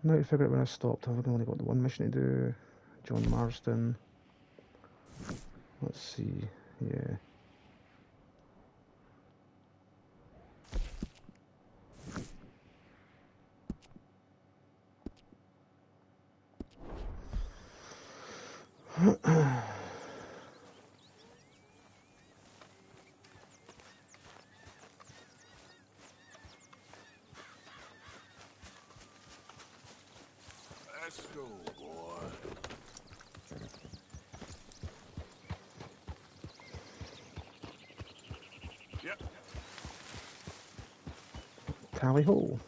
Now to figure out when I stopped. I've only got the one mission to do. John Marston. Let's see. Yeah. Let's go, boy. Yep. Tally ho.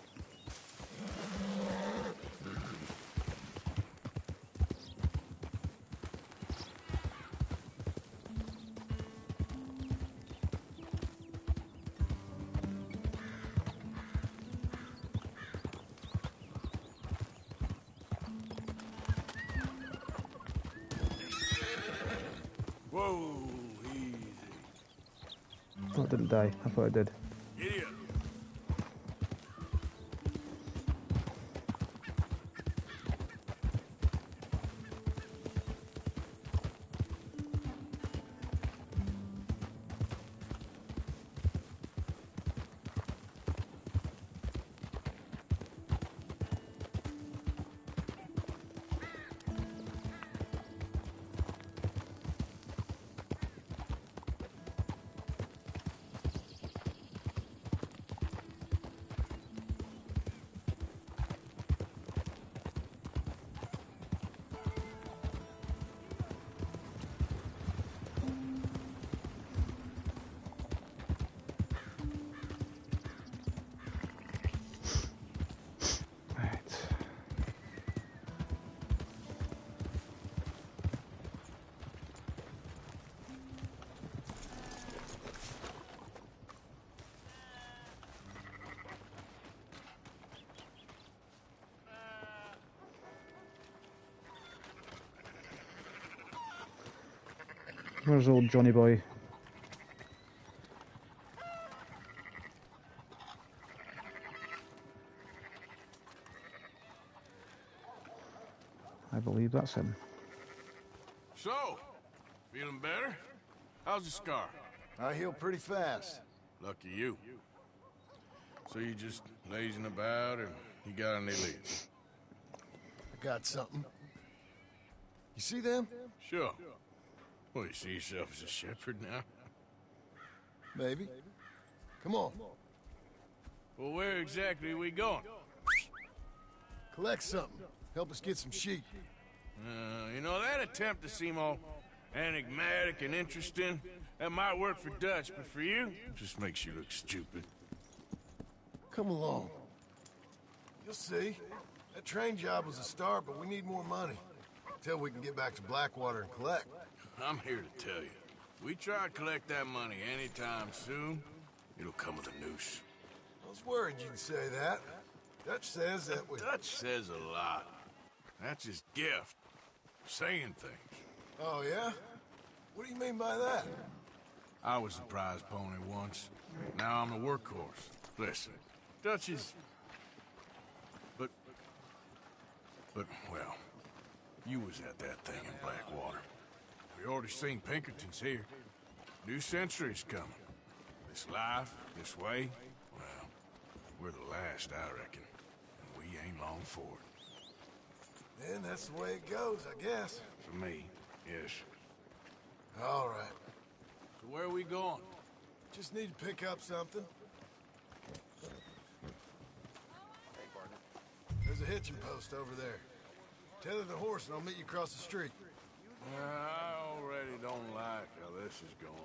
Whoa, easy. Oh, I didn't die. I thought I did. Giddy up. Right. Where's old Johnny boy? I believe that's him. So, feeling better? How's the scar? I heal pretty fast. Lucky you. So you just lazing about, or you got any leads? I got something. You see them? Sure. Well, you see yourself as a shepherd now? Maybe. Come on. Well, where exactly are we going? Collect something. Help us get some sheep. You know, that attempt to seem all enigmatic and interesting, that might work for Dutch, but for you, it just makes you look stupid. Come along. You'll see. That train job was a start, but we need more money. Till we can get back to Blackwater and collect. I'm here to tell you. We try to collect that money anytime soon, it'll come with a noose. I was worried you'd say that. Dutch says that we... Dutch says a lot. That's his gift. Saying things. Oh, yeah? What do you mean by that? I was the prize pony once. Now I'm the workhorse. Listen, Dutch is... But, well, you was at that thing in Blackwater. We already seen Pinkertons here. New century's coming. This life, this way, well, we're the last, I reckon. And we ain't long for it. Then that's the way it goes, I guess. For me, yes. All right. So where are we going? Just need to pick up something. There's a hitching post over there. Tether the horse and I'll meet you across the street. I already don't like how this is going.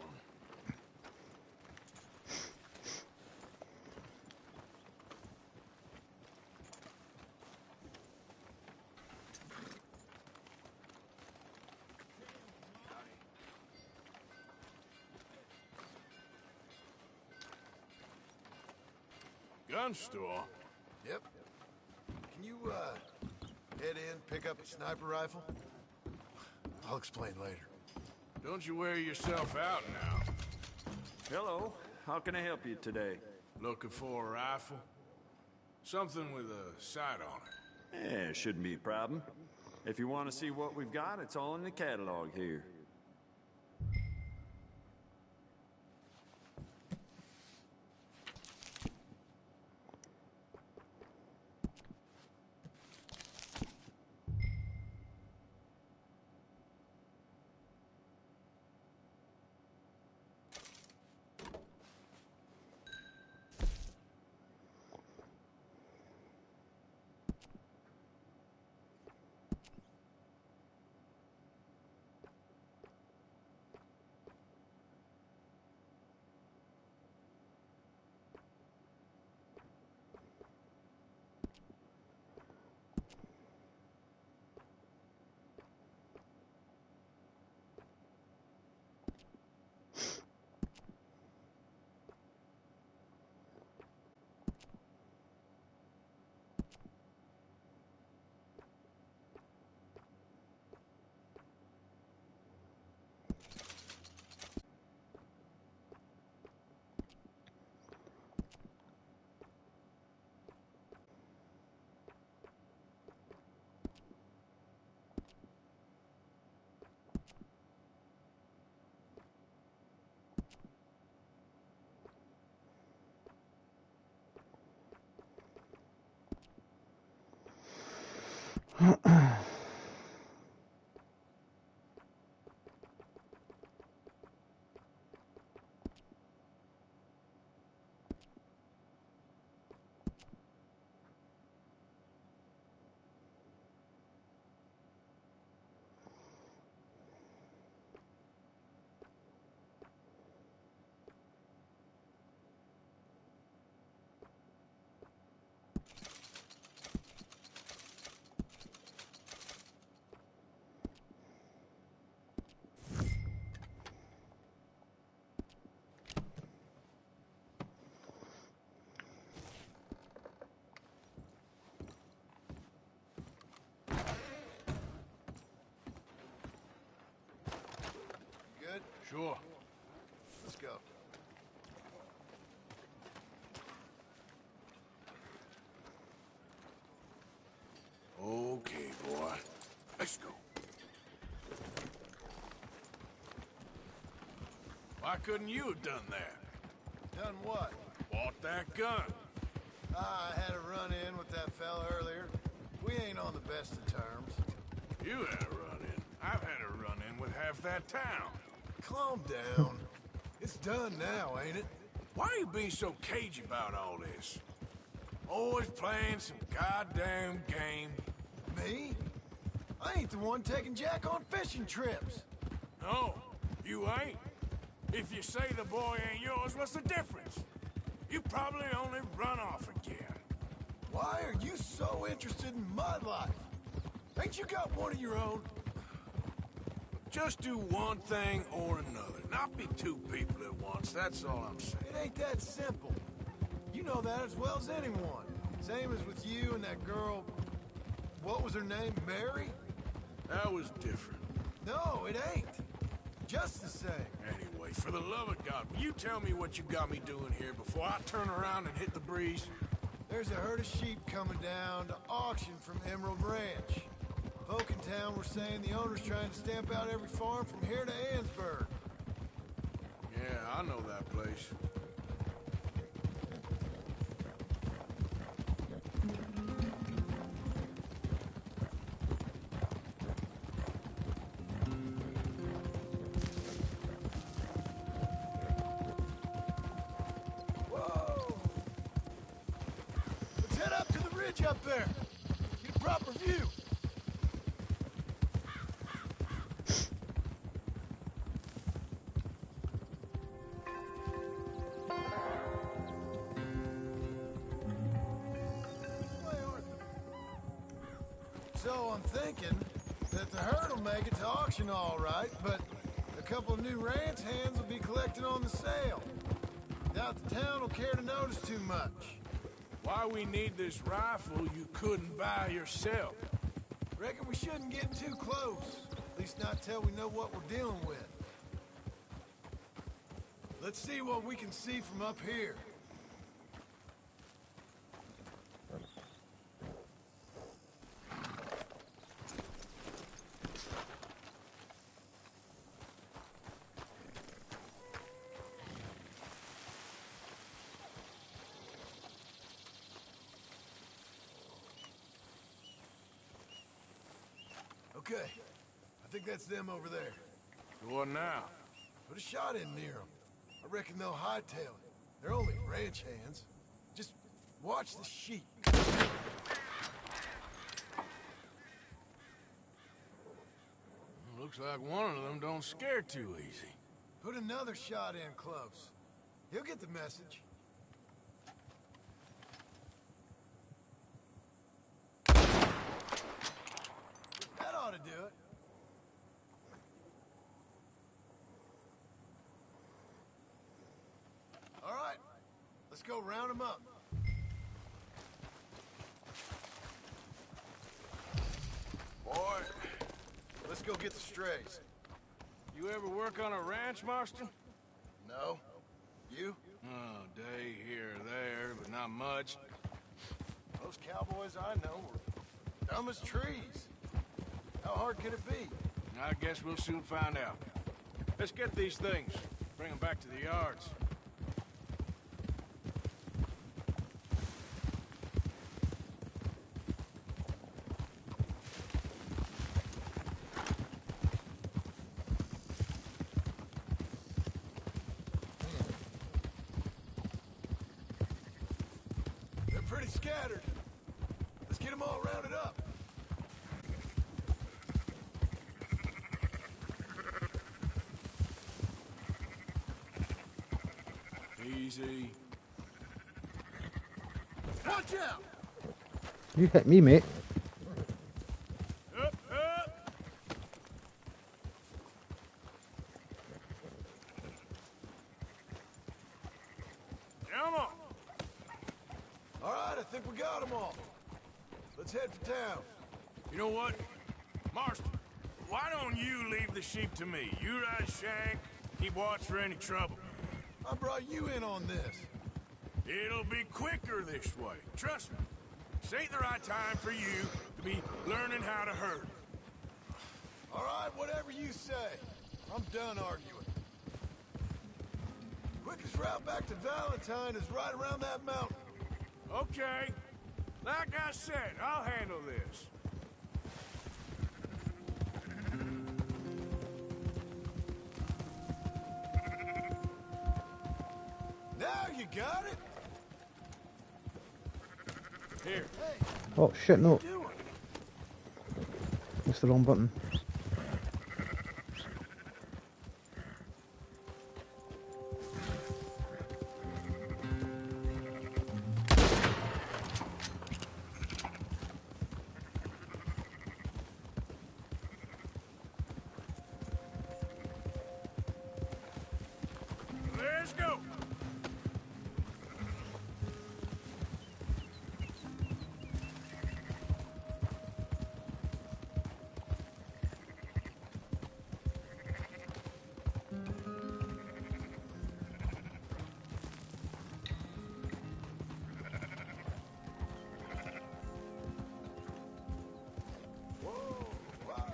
Gun store? Yep. Can you, head in, pick up a sniper rifle? I'll explain later. Don't you wear yourself out now. Hello. How can I help you today? Looking for a rifle? Something with a sight on it. Yeah, shouldn't be a problem. If you want to see what we've got, it's all in the catalog here. Good? Sure. Let's go. Okay, boy. Let's go. Why couldn't you have done that? Done what? Bought that gun. I had a run-in with that fella earlier. We ain't on the best of terms. You had a run-in. I've had a run-in with half that town. Calm down. It's done now, ain't it? Why are you being so cagey about all this? Always playing some goddamn game. Me? I ain't the one taking Jack on fishing trips. No, you ain't. If you say the boy ain't yours, what's the difference? You probably only run off again. Why are you so interested in my life? Ain't you got one of your own? Just do one thing or another. Not be two people at once, that's all I'm saying. It ain't that simple. You know that as well as anyone. Same as with you and that girl... What was her name? Mary? That was different. No, it ain't. Just the same. Anyway, for the love of God, will you tell me what you got me doing here before I turn around and hit the breeze? There's a herd of sheep coming down to auction from Emerald Ranch. Folk in town were saying the owner's trying to stamp out every farm from here to Ansburg. Yeah, I know that place. Whoa! Let's head up to the ridge up there. Get a proper view. So I'm thinking that the herd will make it to auction all right, but a couple of new ranch hands will be collecting on the sale. Doubt the town will care to notice too much. Why we need this rifle you couldn't buy yourself? Reckon we shouldn't get too close. At least not till we know what we're dealing with. Let's see what we can see from up here. Okay. I think that's them over there. What now? Put a shot in near them. I reckon they'll hightail it. They're only ranch hands. Just watch the sheep. Looks like one of them don't scare too easy. Put another shot in close. He'll get the message. That ought to do it. All right, let's go round them up. Boy, let's go get the strays. You ever work on a ranch, Marston? No? You? Oh, day here or there, but not much. Those cowboys I know were dumb as trees. How hard could it be? I guess we'll soon find out. Let's get these things. Bring them back to the yards. They're pretty scattered. Let's get them all rounded up. Easy. Watch out! You hit me, mate. Up, up! Come on! All right, I think we got them all. Let's head for town. You know what? Marston, why don't you leave the sheep to me? You ride Shank, keep watch for any trouble. I brought you in on this. It'll be quicker this way. Trust me. This ain't the right time for you to be learning how to herd. All right, whatever you say. I'm done arguing. Quickest route back to Valentine is right around that mountain. Okay. Like I said, I'll handle this. Now you got it. Here. Hey, Oh shit, no. what are you doing? It's the wrong button. Let's go. Whoa, wow.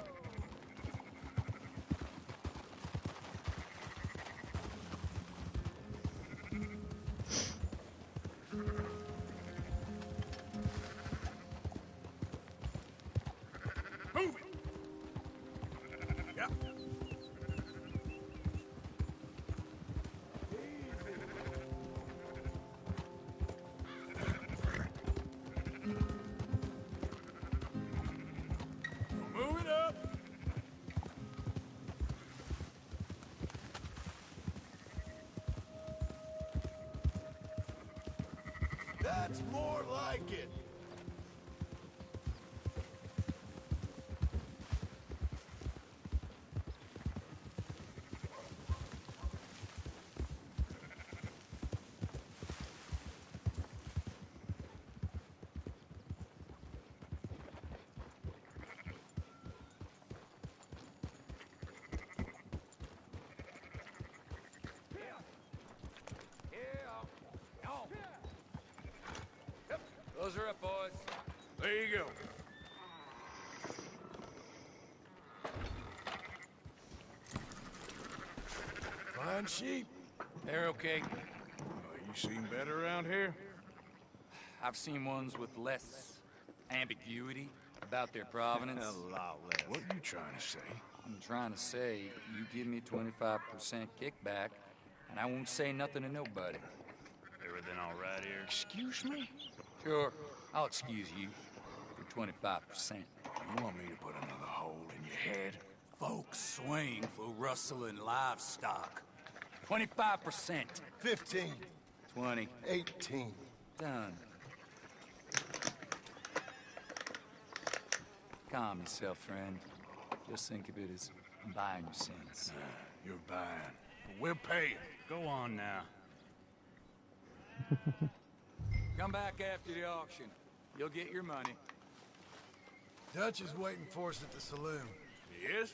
Move it. Yeah. Move it up. That's more like it. Those are up, boys. There you go. Fine sheep. They're okay. You seen better around here? I've seen ones with less ambiguity. About their provenance? A lot less. What are you trying to say? I'm trying to say, you give me 25% kickback, and I won't say nothing to nobody. Everything all right here? Excuse me? Sure, I'll excuse you for 25%. You want me to put another hole in your head? Folks swing for rustling livestock. 25%. 15. 20. 18. Done. Calm yourself, friend. Just think of it as buying your sins. You're buying. We'll pay you. Go on now. Come back after the auction. You'll get your money. Dutch is waiting for us at the saloon. He is?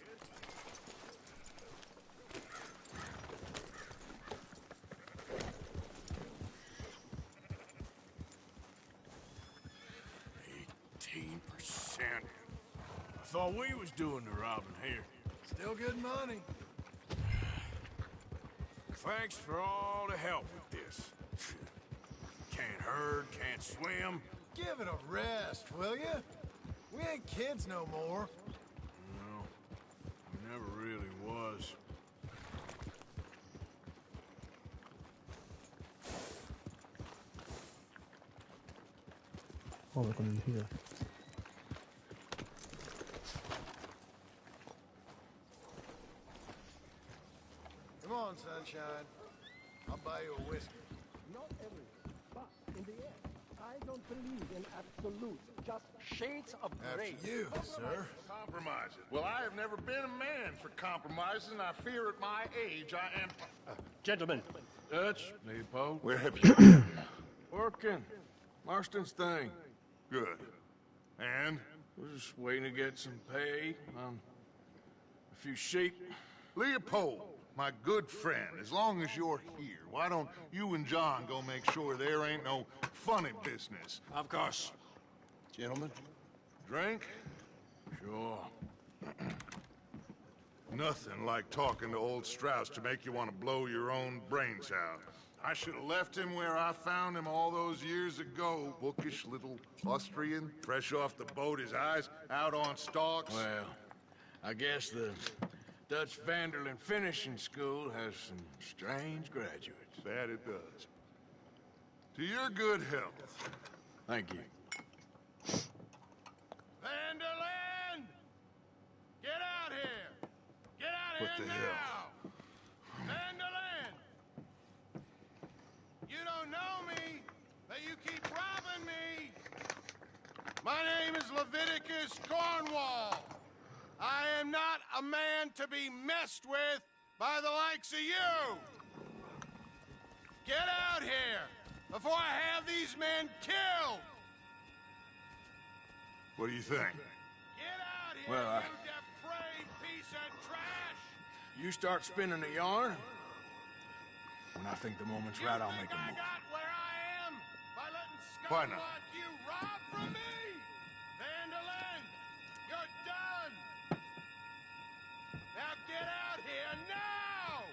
I thought we was doing the robbing here. Still good money. Thanks for all the help with this. Can't herd, can't swim. Give it a rest, will you? We ain't kids no more. No, we never really was. Oh, we're going in here. Come on, sunshine. I'll buy you a whiskey. Not everything, but in the end, I don't believe in absolute, just shades of gray. After you, sir. Compromises. Well, I have never been a man for compromises, and I fear at my age I am... Gentlemen, Dutch, Leopold. Where have you been? Working. Marston's thing. Good. And? We're just waiting to get some pay on a few sheep. Leopold, my good friend, as long as you're here, why don't you and John go make sure there ain't no funny business? Of course. Gentlemen? Drink? Sure. Nothing like talking to old Strauss to make you want to blow your own brains out. I should have left him where I found him all those years ago. Bookish little Austrian, fresh off the boat, his eyes out on stalks. Well, I guess the Dutch Vanderlyn Finishing School has some strange graduates. That it does. To your good health. Thank you. Vanderland! Get out here! Get out What here the now! hell? Vanderland! You don't know me, but you keep robbing me! My name is Leviticus Cornwall. I am not a man to be messed with by the likes of you! Get out here before I have these men killed! What do you think? Get out here, Well, you depraved piece of trash! You start spinning the yarn. When I think the moment's right, I'll make a I move. got where I am by letting Why scum not? like you rob from me! Vanderlyn, you're done! Now get out here now!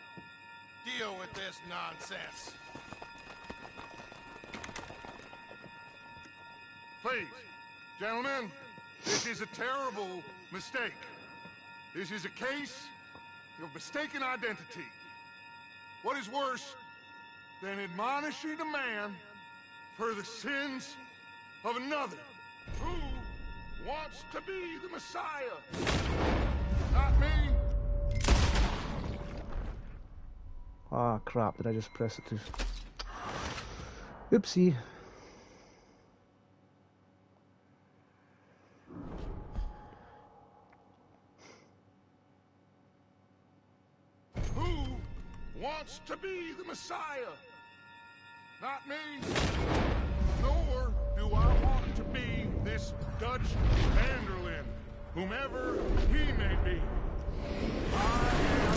Deal with this nonsense. Please, gentlemen, this is a terrible mistake. This is a case of mistaken identity. What is worse than admonishing a man for the sins of another who wants to be the Messiah? Not me. Ah, crap, did I just press it too... Oopsie. Who wants to be the Messiah? Not me. Nor do I want to be this Dutch Vanderlyn, whomever he may be. I am...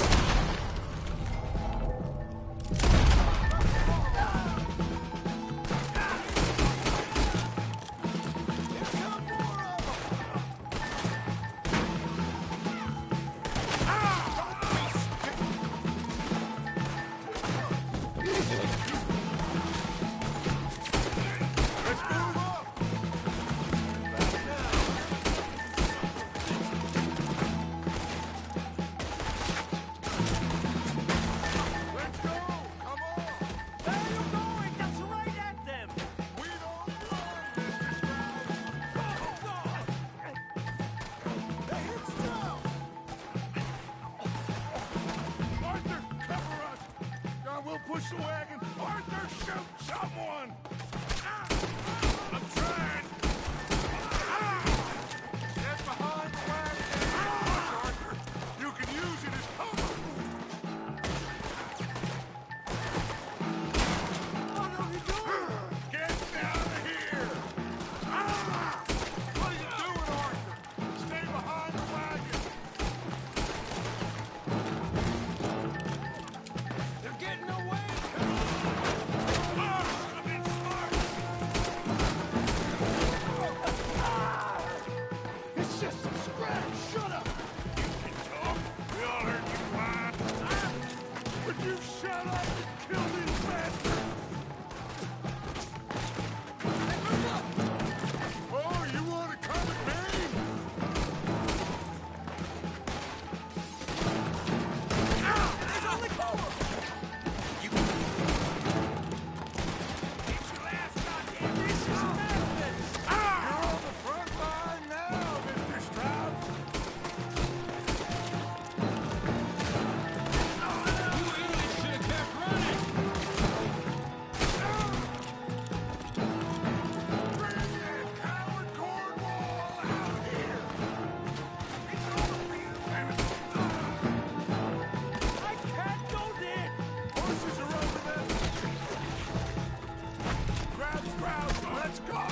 Strauss, let's go!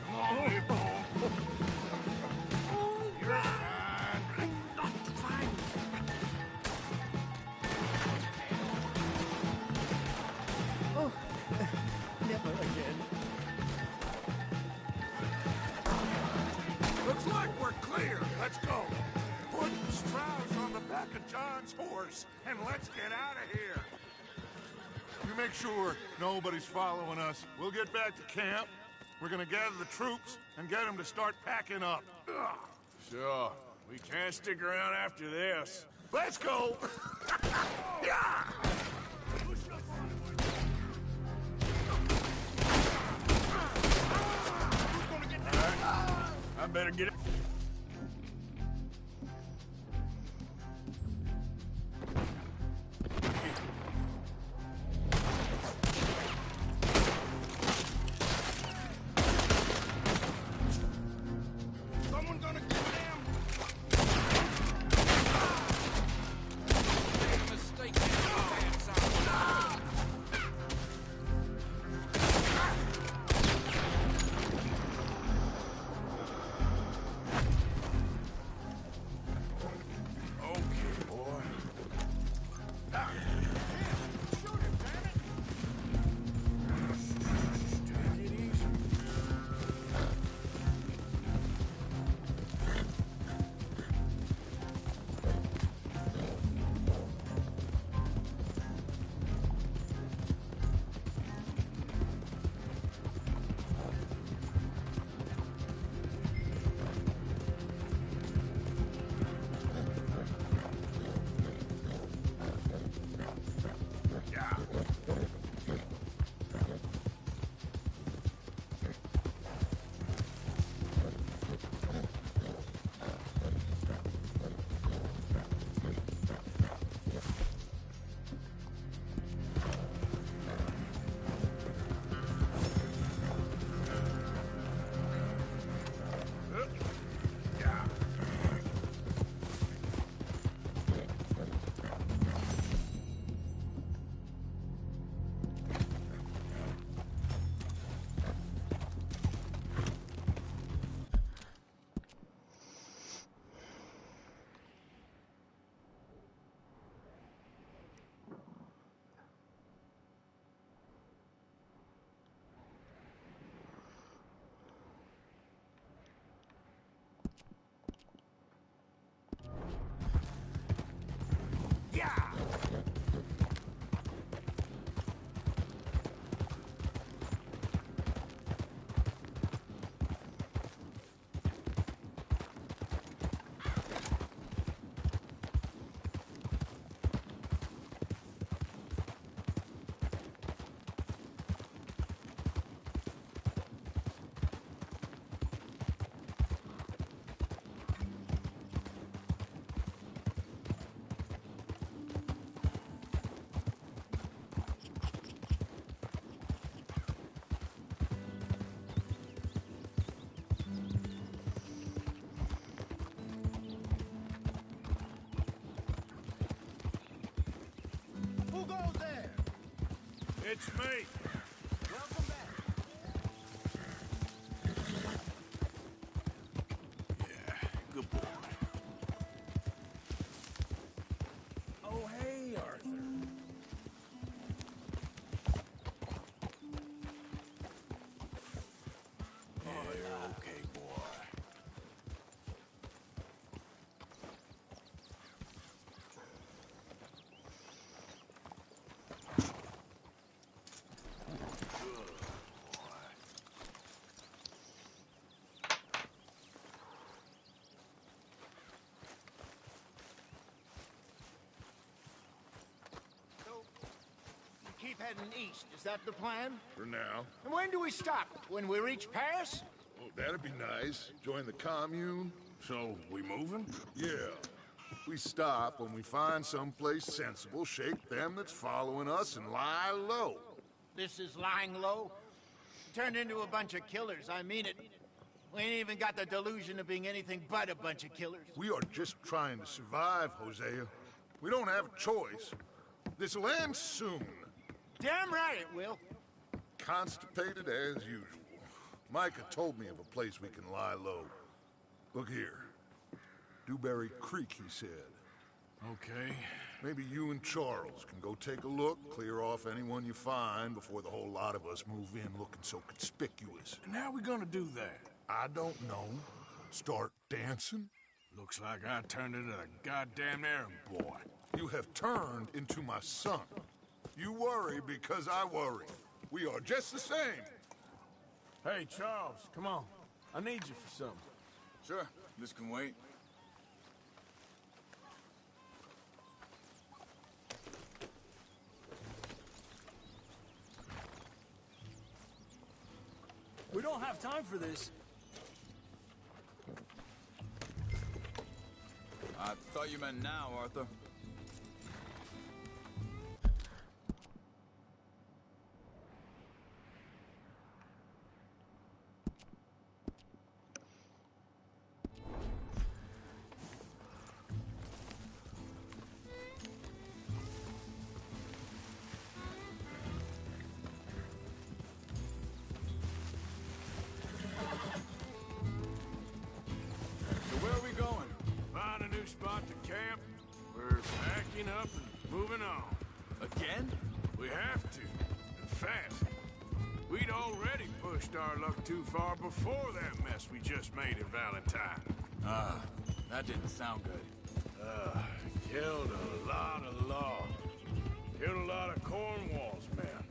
Come on, Leopold. You're fine. I'm not fine. Oh, never again. Looks like we're clear. Let's go. Put Strauss on the back of John's horse, and let's get out of here. You make sure nobody's following us. We'll get back to camp. We're gonna gather the troops and get them to start packing up. Ugh. Sure. We can't stick around after this. Let's go! Yeah! I better get it. Someone gonna get them? Mistake. Bad side. Okay, boy. Shoot him, damn it! Take it easy. Who goes there? It's me. Welcome back. Yeah, good boy. Oh, hey, Arthur. Yeah, you're okay, boy. So, you keep heading east. Is that the plan? For now. And when do we stop? When we reach Paris? Oh, that'd be nice. Join the commune. So, we moving? Yeah. We stop when we find someplace sensible, shake them that's following us, and lie low. This is lying low. Turned into a bunch of killers, I mean it. We ain't even got the delusion of being anything but a bunch of killers. We are just trying to survive, Hosea. We don't have a choice. This'll end soon. Damn right it will. Constipated as usual. Micah told me of a place we can lie low. Look here. Dewberry Creek, he said. Okay. Maybe you and Charles can go take a look, clear off anyone you find before the whole lot of us move in looking so conspicuous. And how we gonna do that? I don't know. Start dancing? Looks like I turned into a goddamn errand boy. You have turned into my son. You worry because I worry. We are just the same. Hey, Charles, come on. I need you for something. Sure, this can wait. We don't have time for this. I thought you meant now, Arthur. Spot to camp. We're packing up and moving on. Again? We have to, and fast. We'd already pushed our luck too far before that mess we just made in Valentine. That didn't sound good. Killed a lot of law. Killed a lot of Cornwall's men.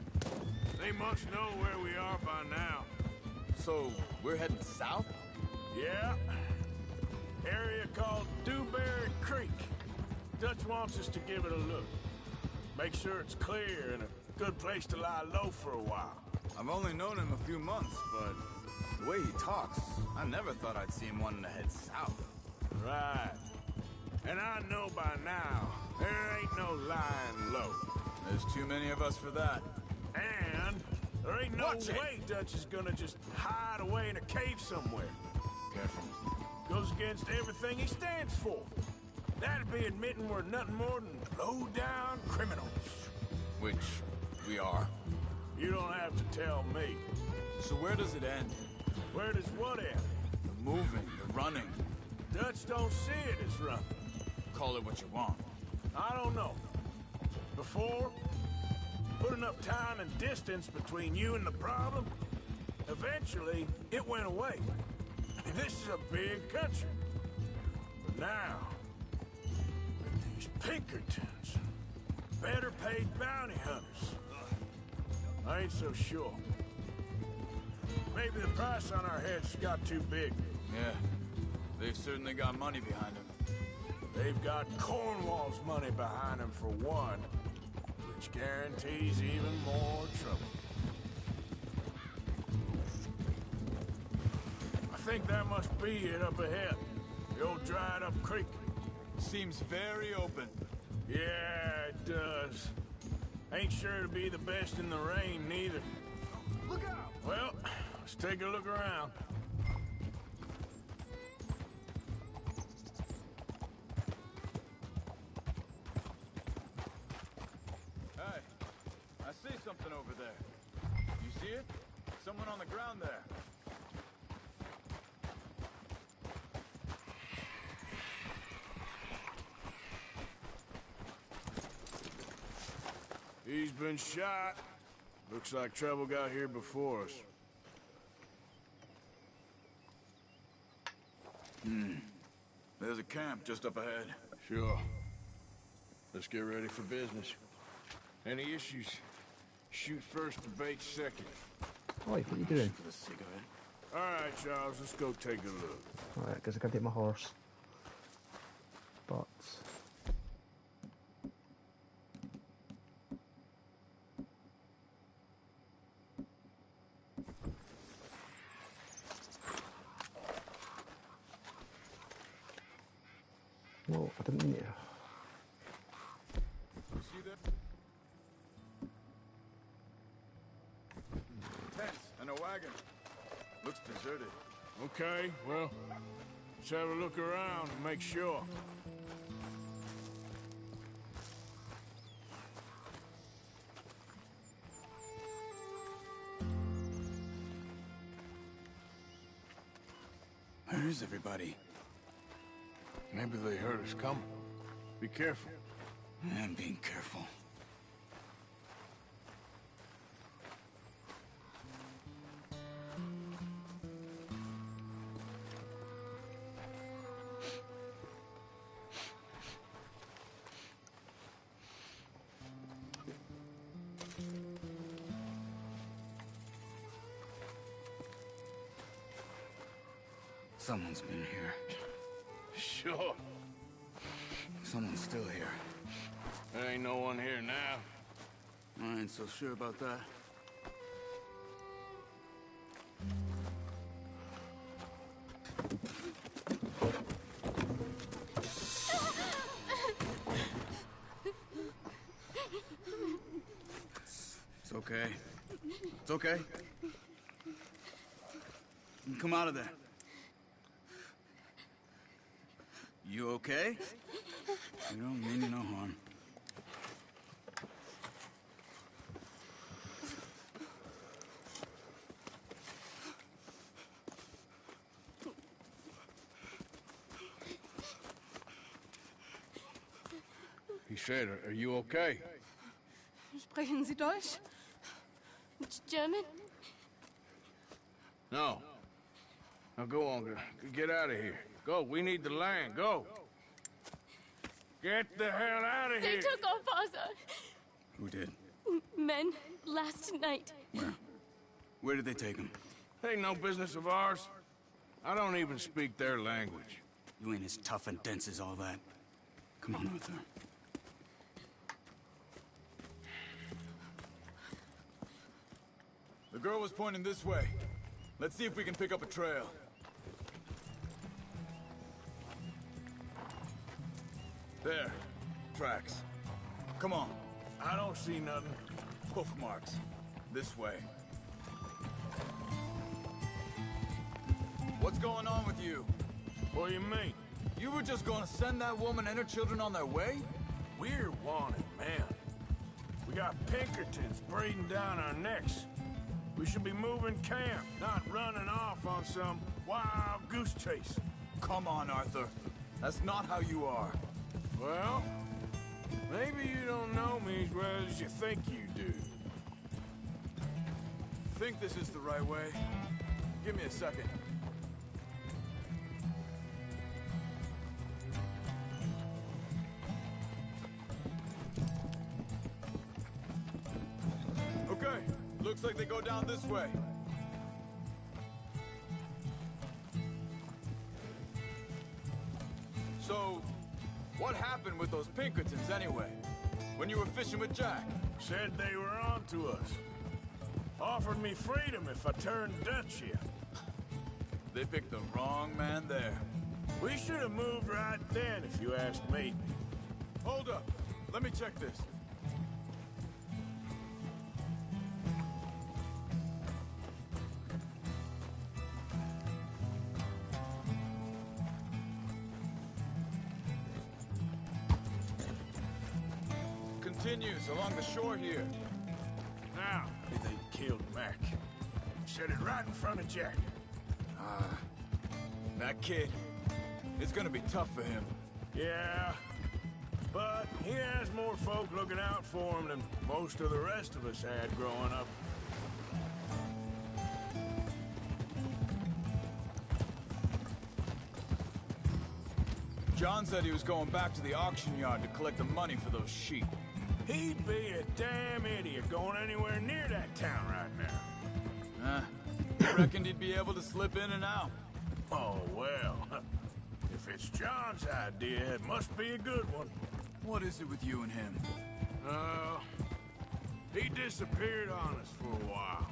They must know where we are by now. So, we're heading south? Yeah. Area called Dewberry Creek. Dutch wants us to give it a look. Make sure it's clear and a good place to lie low for a while. I've only known him a few months, but the way he talks, I never thought I'd see him wanting to head south. Right. And I know by now, there ain't no lying low. There's too many of us for that. And there ain't no way Dutch is gonna just hide away in a cave somewhere. Careful. Goes against everything he stands for. That'd be admitting we're nothing more than low-down criminals. Which we are. You don't have to tell me. So where does it end? Where does what end? The moving, the running. Dutch don't see it as running. Call it what you want. I don't know. Before, put enough time and distance between you and the problem, eventually it went away. This is a big country. But now, with these Pinkertons, better paid bounty hunters, I ain't so sure. Maybe the price on our heads got too big. Yeah, they've certainly got money behind them. They've got Cornwall's money behind them for one, which guarantees even more trouble. I think that must be it up ahead. The old dried up creek. Seems very open. Yeah, it does. Ain't sure to be the best in the rain, neither. Look out! Well, let's take a look around. Hey, I see something over there. You see it? Someone on the ground there. He's been shot. Looks like trouble got here before us. There's a camp just up ahead. Sure. Let's get ready for business. Any issues? Shoot first, debate second. Oi, what are you doing? For the cigarette. All right, Charles, let's go take a look. Alright, because I gotta get my horse. But... Whoa, I didn't mean it. You see that? Tents and a wagon. Looks deserted. Okay, well, let's have a look around and make sure. Where is everybody? Maybe they heard us coming. Be careful. I'm being careful. Someone's been here. Sure. Someone's still here. There ain't no one here now. I ain't so sure about that. It's okay. It's okay. You come out of there. You okay? You don't mean you no harm. He said, are you okay? Sprechen Sie Deutsch? German? No. Now go on, get out of here. Go, we need the land, go. Get the hell out of They here. took our father. Who did? Men, last night. Where? Where did they take him? Ain't no business of ours. I don't even speak their language. You ain't as tough and dense as all that. Come on, Arthur. The girl was pointing this way. Let's see if we can pick up a trail. There. Tracks. Come on. I don't see nothing. Hoof marks. This way. What's going on with you? What do you mean? You were just gonna send that woman and her children on their way? We're wanted, man. We got Pinkertons breathing down our necks. We should be moving camp, not running off on some wild goose chase. Come on, Arthur. That's not how you are. Well, maybe you don't know me as well as you think you do. Think this is the right way? Give me a second. Okay, looks like they go down this way. So, what happened with those Pinkertons anyway? When you were fishing with Jack? Said they were on to us. Offered me freedom if I turned Dutch yet. They picked the wrong man there. We should have moved right then, if you ask me. Hold up. Let me check this. Continues along the shore here. Now, they killed Mac. Said it right in front of Jack. That kid, it's gonna be tough for him. Yeah, but he has more folk looking out for him than most of the rest of us had growing up. John said he was going back to the auction yard to collect the money for those sheep. He'd be a damn idiot going anywhere near that town right now. Reckoned he'd be able to slip in and out. Oh, well. If it's John's idea, it must be a good one. What is it with you and him? He disappeared on us for a while.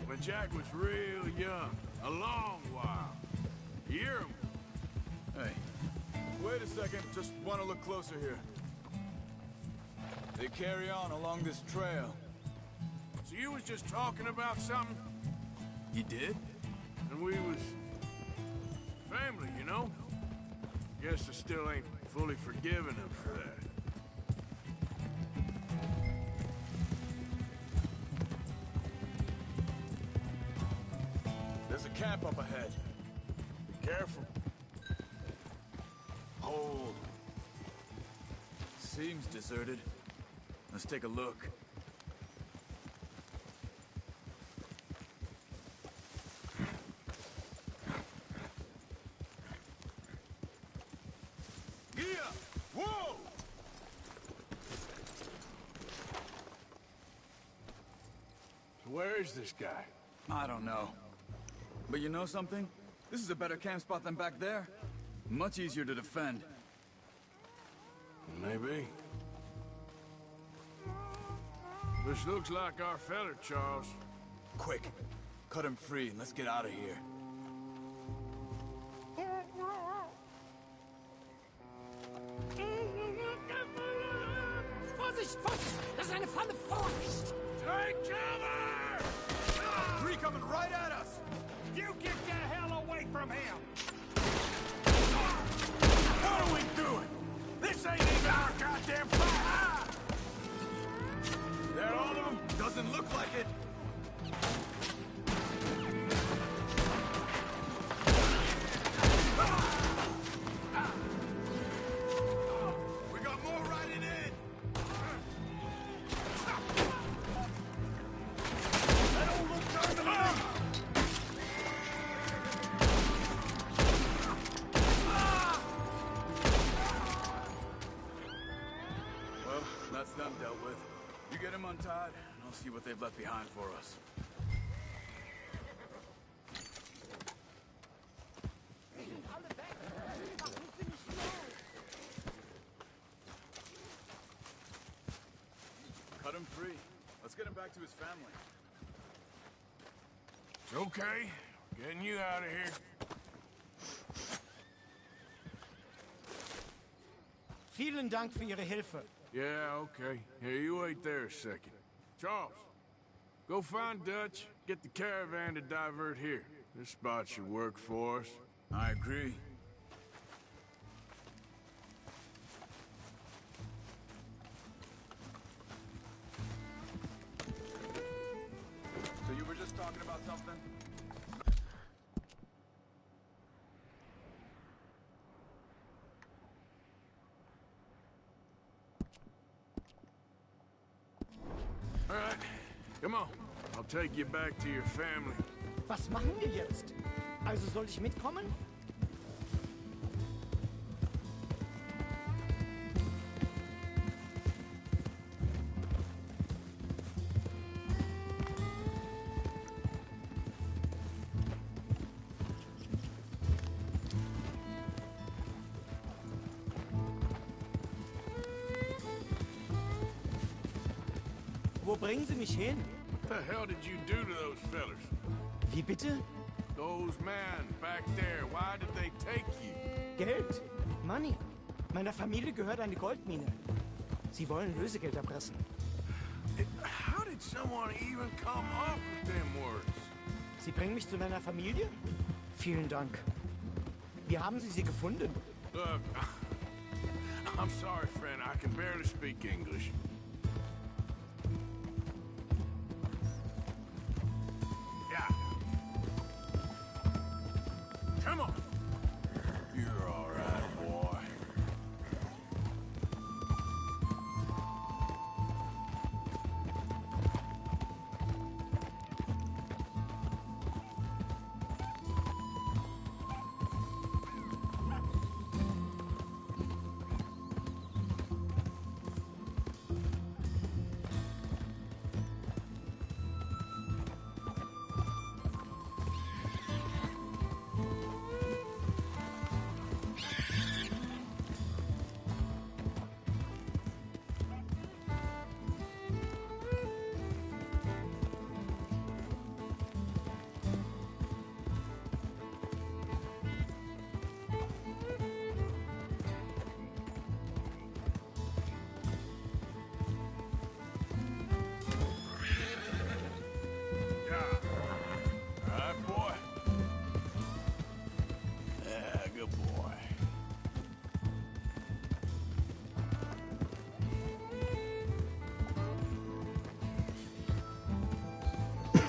When Jack was real young. A long while. You hear him? Hey, wait a second. Just want to look closer here. They carry on along this trail. So you was just talking about something? He did? And we was family, you know? Guess I still ain't fully forgiven him for that. There's a camp up ahead. Be careful. Hold. Seems deserted. Let's take a look. Yeah! Whoa! So where is this guy? I don't know. But you know something? This is a better camp spot than back there. Much easier to defend. Maybe. This looks like our feller, Charles. Quick, cut him free and let's get out of here. Vorsicht, Vorsicht! Das ist eine Falle! Vorsicht! Take cover! Three coming right at us! You get the hell away from him! What are we doing? This ain't even our goddamn fight! That all of them? Doesn't look like it. We got more riding in. That don't look terminal. Well, that's them dealt with. You get them untied, and I'll see what they've left behind for us. Cut him free. Let's get him back to his family. It's okay. Getting you out of here. Vielen Dank für Ihre Hilfe. Yeah, okay. Here, you wait there a second. Charles, go find Dutch, get the caravan to divert here. This spot should work for us. I agree. So you were just talking about something? All right, come on. I'll take you back to your family. Was machen wir jetzt? Also soll ich mitkommen? Wo bringen Sie mich hin? What the hell did you do to those fellers? Wie bitte? Those men back there, why did they take you? Geld. Money. Meiner Familie gehört eine Goldmine. Sie wollen Lösegeld erpressen. How did someone even come up with them words? Sie bringen mich zu meiner Familie? Vielen Dank. Wie haben Sie sie gefunden? Look, I'm sorry, friend. I can barely speak English. Yeah. Come on. You're all right, boy.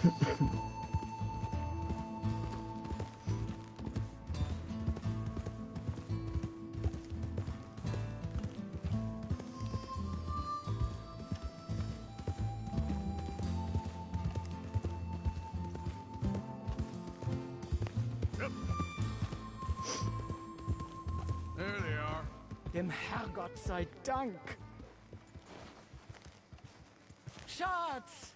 There they are. Dem Herrgott sei Dank. Schatz!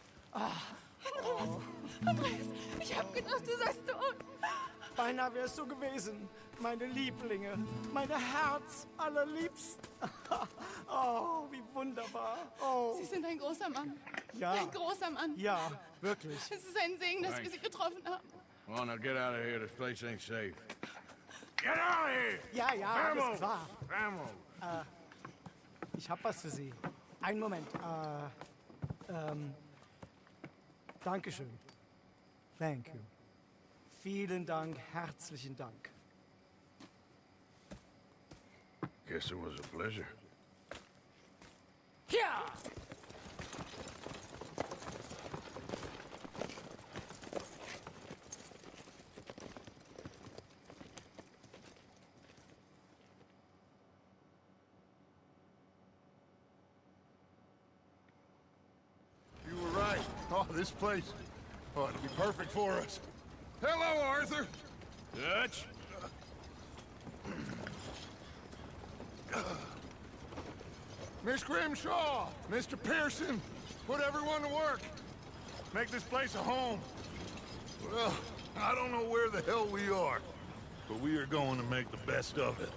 Andreas, ich hab gedacht, du seist tot. Beinahe wärst du gewesen, meine Lieblinge, meine Herz allerliebsten. Oh, wie wunderbar. Oh. Sie sind ein großer Mann. Ja. Ein großer Mann. Ja, wirklich. Es ist ein Segen, dass wir Sie getroffen haben. Come on, now get out of here. This place ain't safe. Get out of here! Ja, ja, alles klar. Vamos! Ich hab was für Sie. Einen Moment. Dankeschön. Thank you. Vielen Dank, herzlichen Dank. Guess it was a pleasure. Ja! You were right. Oh, this place. Oh, it'll be perfect for us. Hello, Arthur. Dutch? Miss Grimshaw, Mr. Pearson, put everyone to work. Make this place a home. Well, I don't know where the hell we are, but we are going to make the best of it.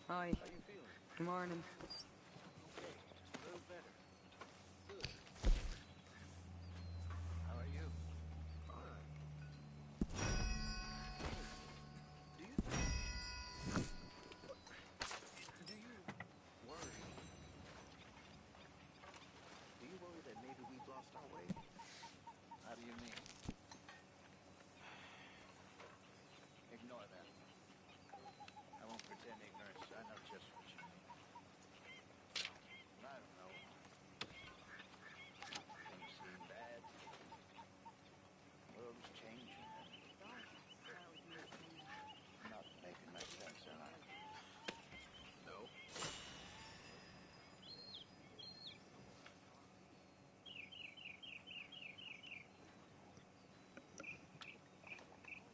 Hi. Good morning. How are you? Do you worry? Do you worry that maybe we've lost our way? How do you mean? Ignore that. I won't pretend ignorance. I know just what you mean. I don't know. Things seem bad. The world's changing. Not making much sense, am I? No.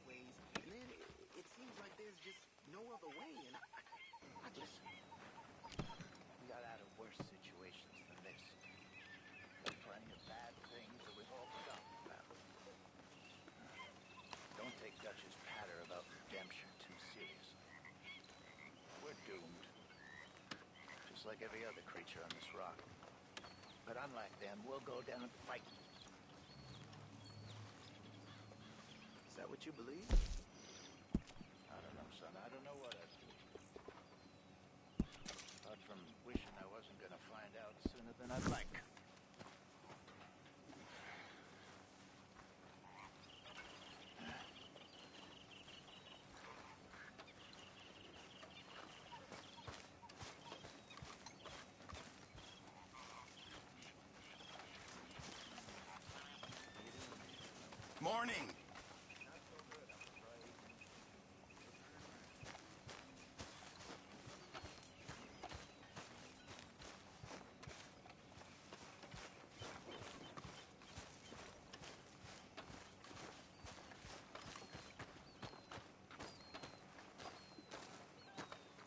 Ways, and then it seems like there's just no other way, and I just got out of worse situations than this. There are plenty of bad things that we've all forgotten about. Don't take Dutch's patter about redemption too seriously. We're doomed. Just like every other creature on this rock. But unlike them, we'll go down fighting. Is that what you believe? I don't know, son. I don't know what I'd do. Apart from wishing I wasn't gonna find out sooner than I'd like. Morning.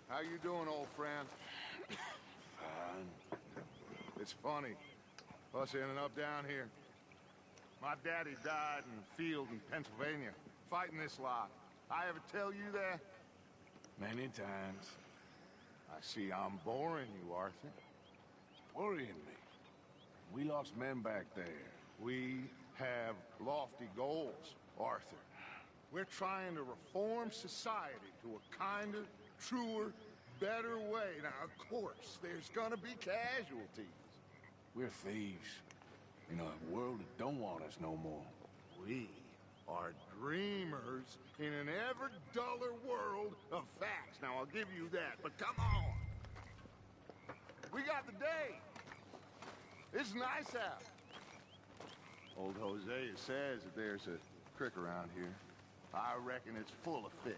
How you doing, old friend? Fine. it's funny. Us ending up down here. My daddy died in the field in Pennsylvania, fighting this lot. I ever tell you that? Many times. I see I'm boring you, Arthur. Worrying me. We lost men back there. We have lofty goals, Arthur. We're trying to reform society to a kinder, truer, better way. Now, of course, there's gonna be casualties. We're thieves. In a world that don't want us no more. We are dreamers in an ever duller world of facts. Now, I'll give you that, but come on. We got the day. It's nice out. Old Hosea says that there's a creek around here. I reckon it's full of fish.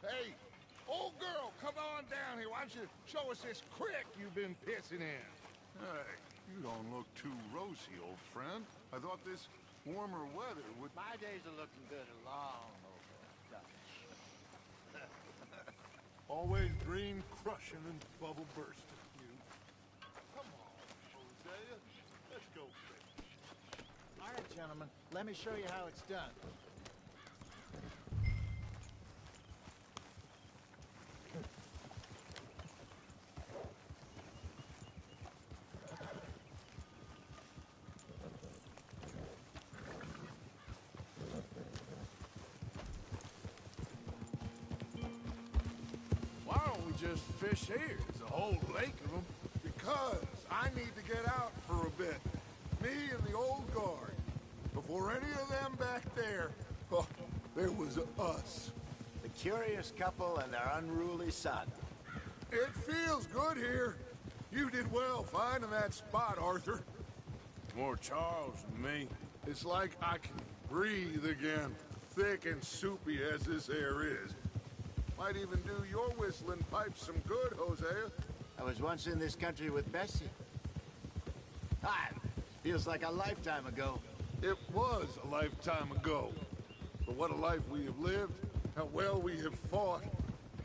Hey, old girl, come on down here. Why don't you show us this creek you've been pissing in? Hey, you don't look too rosy, old friend. I thought this warmer weather would... My days are looking good along over Dutch. Always green crushing and bubble bursting, you. Come on, Hosea. Let's go fish. All right, gentlemen. Let me show you how it's done. Why don't we just fish here? There's a whole lake of them. Because I need to get out for a bit. Me and the old guard. Before any of them back there, oh, there was us. The curious couple and their unruly son. It feels good here. You did well finding that spot, Arthur. More Charles than me. It's like I can breathe again, thick and soupy as this air is. Might even do your whistling pipes some good, Hosea. I was once in this country with Bessie. Feels like a lifetime ago. It was a lifetime ago. But what a life we have lived, how well we have fought,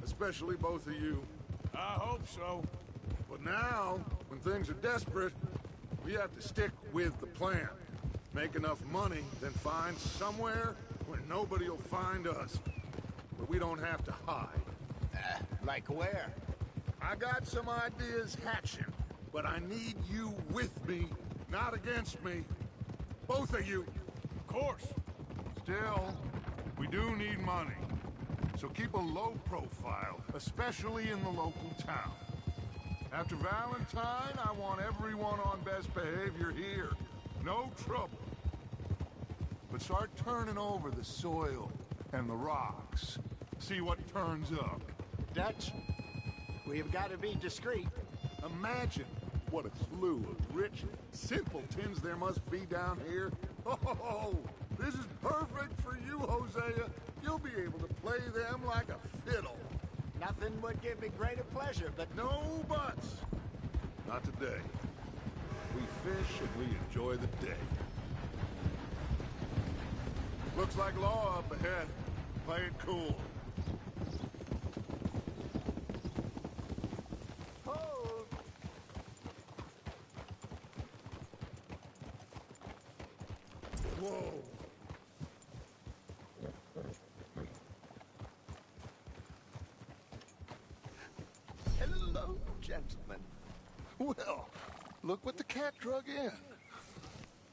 especially both of you. I hope so. But now, when things are desperate, we have to stick with the plan. Make enough money, then find somewhere where nobody will find us. Where we don't have to hide. Like where? I got some ideas hatching, but I need you with me, not against me. Both of you. Of course. Still, we do need money. So keep a low profile, especially in the local town. After Valentine, I want everyone on best behavior here. No trouble. But start turning over the soil and the rocks. See what turns up. Dutch, we've got to be discreet. Imagine what a slew of rich simpletons there must be down here. Oh, this is perfect for you, Hosea. You'll be able to play them like a fiddle. Nothing would give me greater pleasure, but... No buts. Not today. We fish and we enjoy the day. Looks like law up ahead. Play it cool. Hold! Whoa. Hello, gentlemen. Well, look what the cat drug in.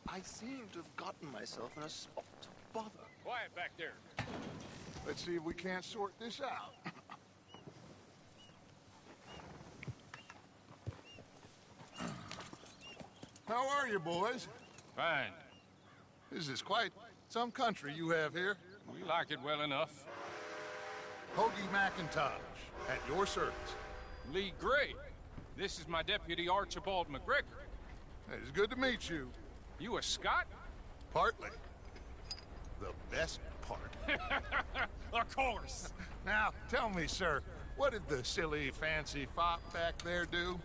I seem to have gotten myself in a spot of bother. Quiet back there. Let's see if we can't sort this out. How are you, boys? Fine. This is quite some country you have here. We like it well enough. Hoagie McIntosh, at your service. Lee Gray. This is my deputy, Archibald McGregor. It's good to meet you. You a Scot? Partly. The best part. Of course. Now, tell me, sir, what did the silly, fancy fop back there do?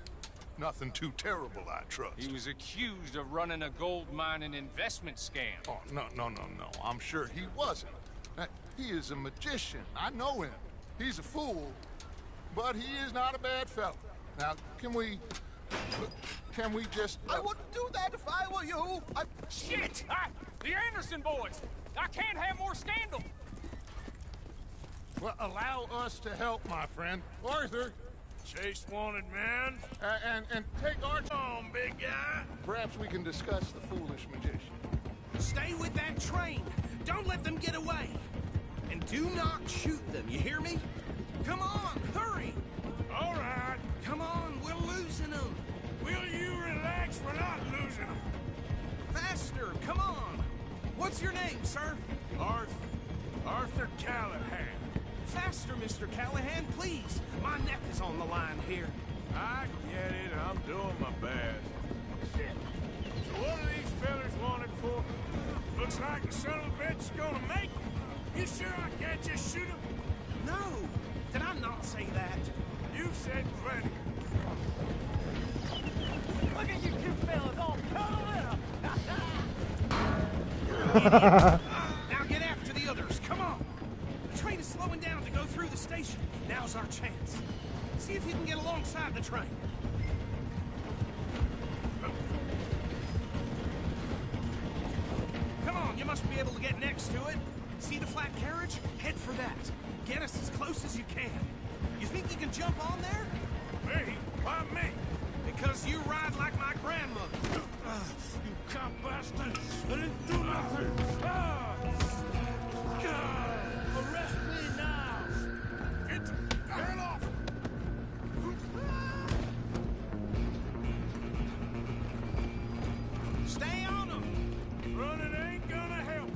Nothing too terrible, I trust. He was accused of running a gold mining investment scam. Oh, no. I'm sure he wasn't. He is a magician. I know him. He's a fool, but he is not a bad fellow. Now, can we just... I wouldn't do that if I were you. Shit! The Anderson boys! I can't have more scandal! Well, allow us to help, my friend. Arthur! Chase wanted man. And take our... Come on, big guy. Perhaps we can discuss the foolish magician. Stay with that train. Don't let them get away. And do not shoot them, you hear me? Come on, hurry! All right. Come on, we're losing them. Will you relax? We're not losing them. Faster, come on. What's your name, sir? Arthur Callahan. Faster, Mr. Callahan, please. My neck is on the line here. I get it. I'm doing my best. Shit. So what are these fellas wanted for? Looks like the son of a bitch is gonna make it. You sure I can't just shoot him? No. Did I not say that? You said plenty. Look at you two fellas all cuddled up. Now get after the others, come on. The train is slowing down to go through the station. Now's our chance. See if you can get alongside the train. Come on, you must be able to get next to it. See the flat carriage? Head for that. Get us as close as you can. You think you can jump on there? Me? Why me? Because you ride like my grandmother. You cop bastard! I didn't do nothing! God! Arrest me now! Get the hell off! Stay on them! Running ain't gonna help.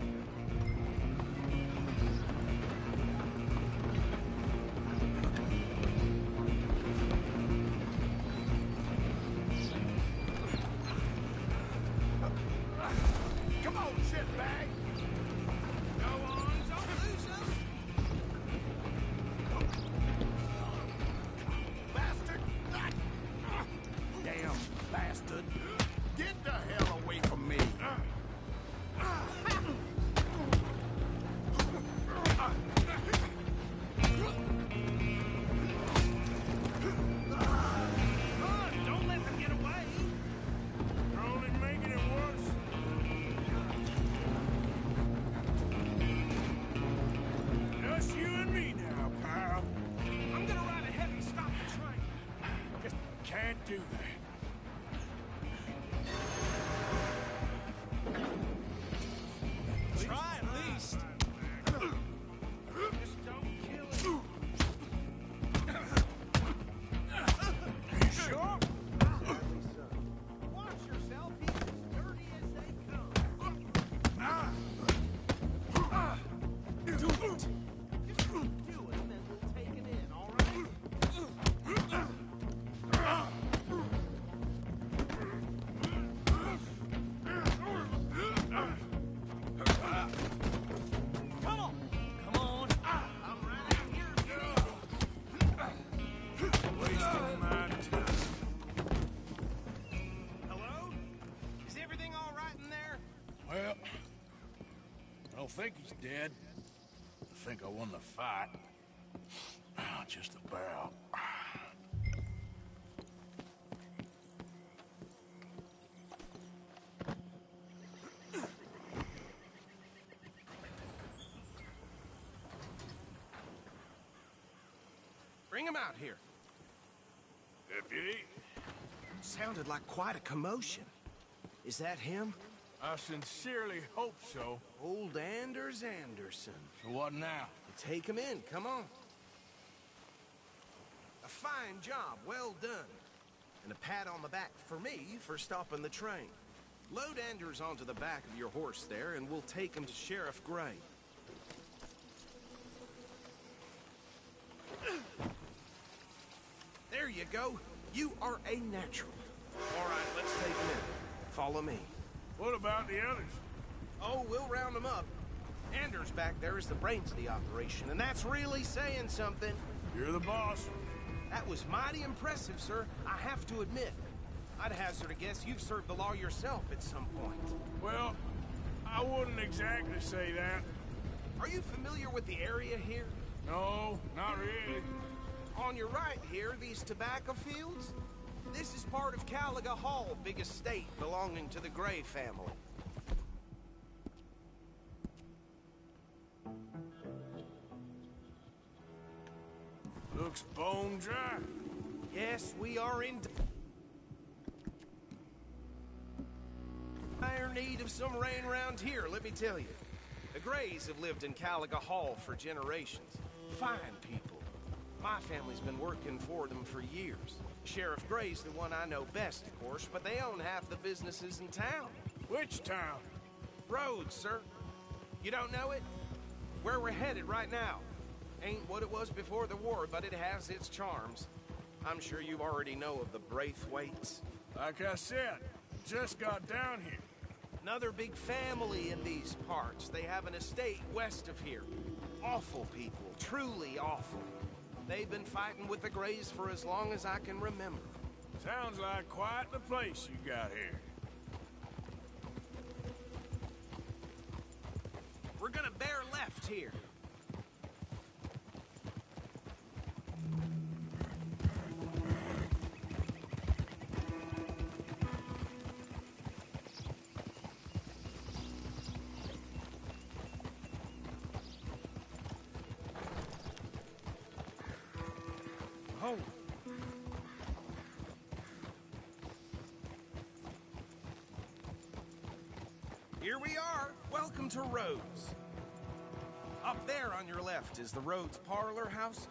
Come on, shitbag! Go on, don't lose them! Bastard! Damn bastard! Get the hell away from me! Don't let them get away! You're only making it worse. Just you and me now, pal. I'm gonna ride ahead and stop the train. Just can't do that. Try at least. Just don't kill it. You sure? Watch yourself. He's as dirty as they come. Do it. Just do it, and then we'll take it in, all right? Come on. Come on. I'm right out here. Wasting my time. Hello? Is everything all right in there? Well, I don't think he's dead. I think I won the fight. Just about. Bring him out here. Deputy, Sounded like quite a commotion. Is that him? I sincerely hope so. Old Anders Anderson. So what now? Take him in, come on. A fine job, well done. And a pat on the back for me for stopping the train. Load Anders onto the back of your horse there, and we'll take him to Sheriff Gray. There you go. You are a natural. All right, let's take him in. Follow me. What about the others? Oh, we'll round them up. Anders back there is the brains of the operation, and that's really saying something. You're the boss. That was mighty impressive, sir. I have to admit. I'd hazard a guess you've served the law yourself at some point. Well, I wouldn't exactly say that. Are you familiar with the area here? No, not really. On your right here, these tobacco fields? This is part of Caliga Hall, big estate belonging to the Gray family. Looks bone dry. Yes, we are in dire need of some rain around here, let me tell you. The Grays have lived in Caliga Hall for generations. Fine people. My family's been working for them for years. Sheriff Gray's the one I know best, of course, but they own half the businesses in town. Which town? Rhodes, sir. You don't know it? Where we're headed right now. Ain't what it was before the war, but it has its charms. I'm sure you already know of the Braithwaites. Like I said, just got down here. Another big family in these parts. They have an estate west of here. Awful people, truly awful. They've been fighting with the Grays for as long as I can remember. Sounds like quite the place you got here. We're gonna bear left here. Oh. Here we are. Welcome to Rhodes. Up there on your left is the Rhodes Parlor House.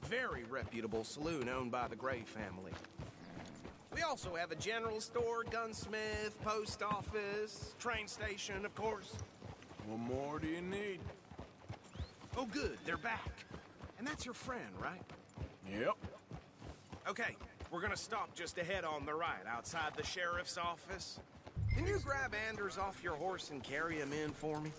Very reputable saloon owned by the Gray family. We also have a general store, gunsmith, post office, train station, of course. What more do you need? Oh, good. They're back. And that's your friend, right? Yep. Okay, we're gonna stop just ahead on the right, outside the sheriff's office. Can you grab Anders off your horse and carry him in for me?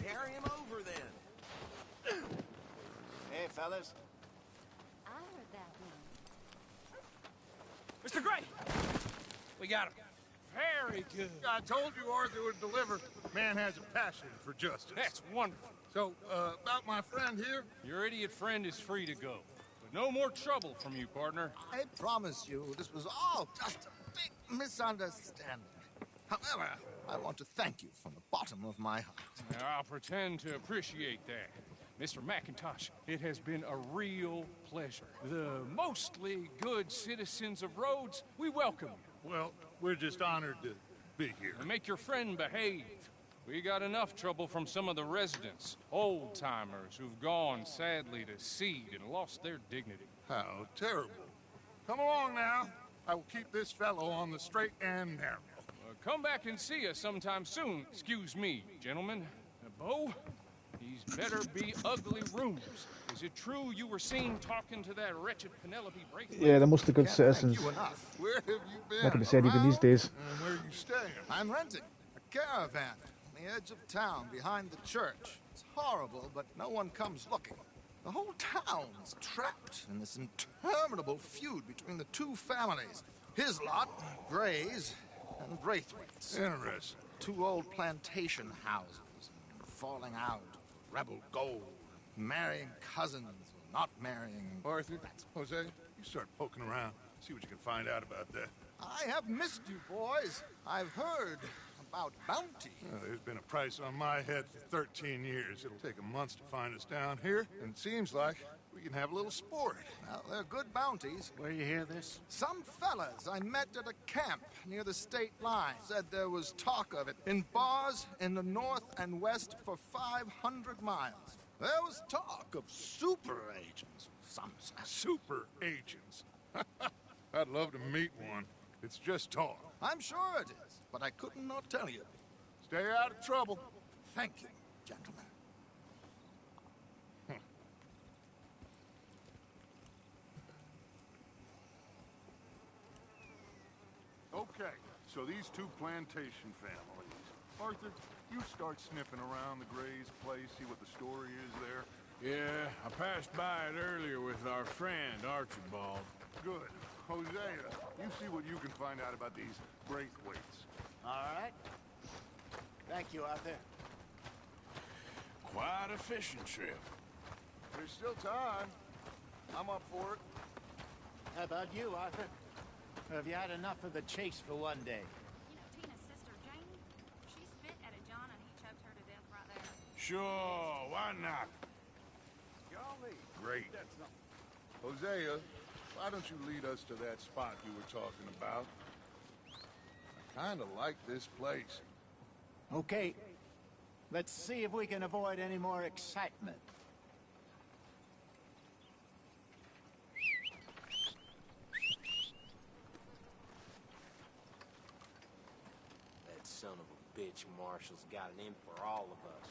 Carry him over, then. Hey, fellas. I heard that one. Mr. Gray! We got him. Very good. I told you Arthur would deliver. Man has a passion for justice. That's wonderful. So, about my friend here? Your idiot friend is free to go. But no more trouble from you, partner. I promise you, this was all just a big misunderstanding. However, I want to thank you from the bottom of my heart. Now, I'll pretend to appreciate that. Mr. McIntosh, it has been a real pleasure. The mostly good citizens of Rhodes, we welcome you. Well, we're just honored to be here. And make your friend behave. We got enough trouble from some of the residents, old-timers who've gone, sadly, to seed and lost their dignity. How terrible. Come along now. I will keep this fellow on the straight and narrow. Come back and see us sometime soon. Excuse me, gentlemen. Bo, these better be ugly rumors. Is it true you were seen talking to that wretched Penelope Braithwaite? Yeah, they're mostly good citizens. Where have you been? That can be said even these days. And where are you staying? I'm renting a caravan on the edge of town behind the church. It's horrible, but no one comes looking. The whole town is trapped in this interminable feud between the two families. His lot, Grays, and Braithwaite's. Interesting. Two old plantation houses, falling out, rebel gold, marrying cousins, not marrying. Arthur, Jose, you start poking around. See what you can find out about that. I have missed you, boys. I've heard about bounty. There's been a price on my head for 13 years. It'll take a month to find us down here, and it seems like we can have a little sport. Well, they're good bounties. Where you hear this? Some fellas I met at a camp near the state line said there was talk of it in bars in the north and west for 500 miles. There was talk of super agents. Some super agents. I'd love to meet one. It's just talk. I'm sure it is, but I couldn't not tell you. Stay out of trouble. Thank you, gentlemen. Okay, so these two plantation families. Arthur, you start sniffing around the Gray's place, see what the story is there. Yeah, I passed by it earlier with our friend, Archibald. Good. Hosea, you see what you can find out about these Braithwaites. All right. Thank you, Arthur. Quite a fishing trip. There's still time. I'm up for it. How about you, Arthur? Or have you had enough of the chase for one day? You know Tina's sister, Janie? She spit at a John and he choked her to death right there. Sure, why not? Golly. Great. Hosea, why don't you lead us to that spot you were talking about? I kind of like this place. Okay. Let's see if we can avoid any more excitement. That son of a bitch Marshall's got an in for all of us.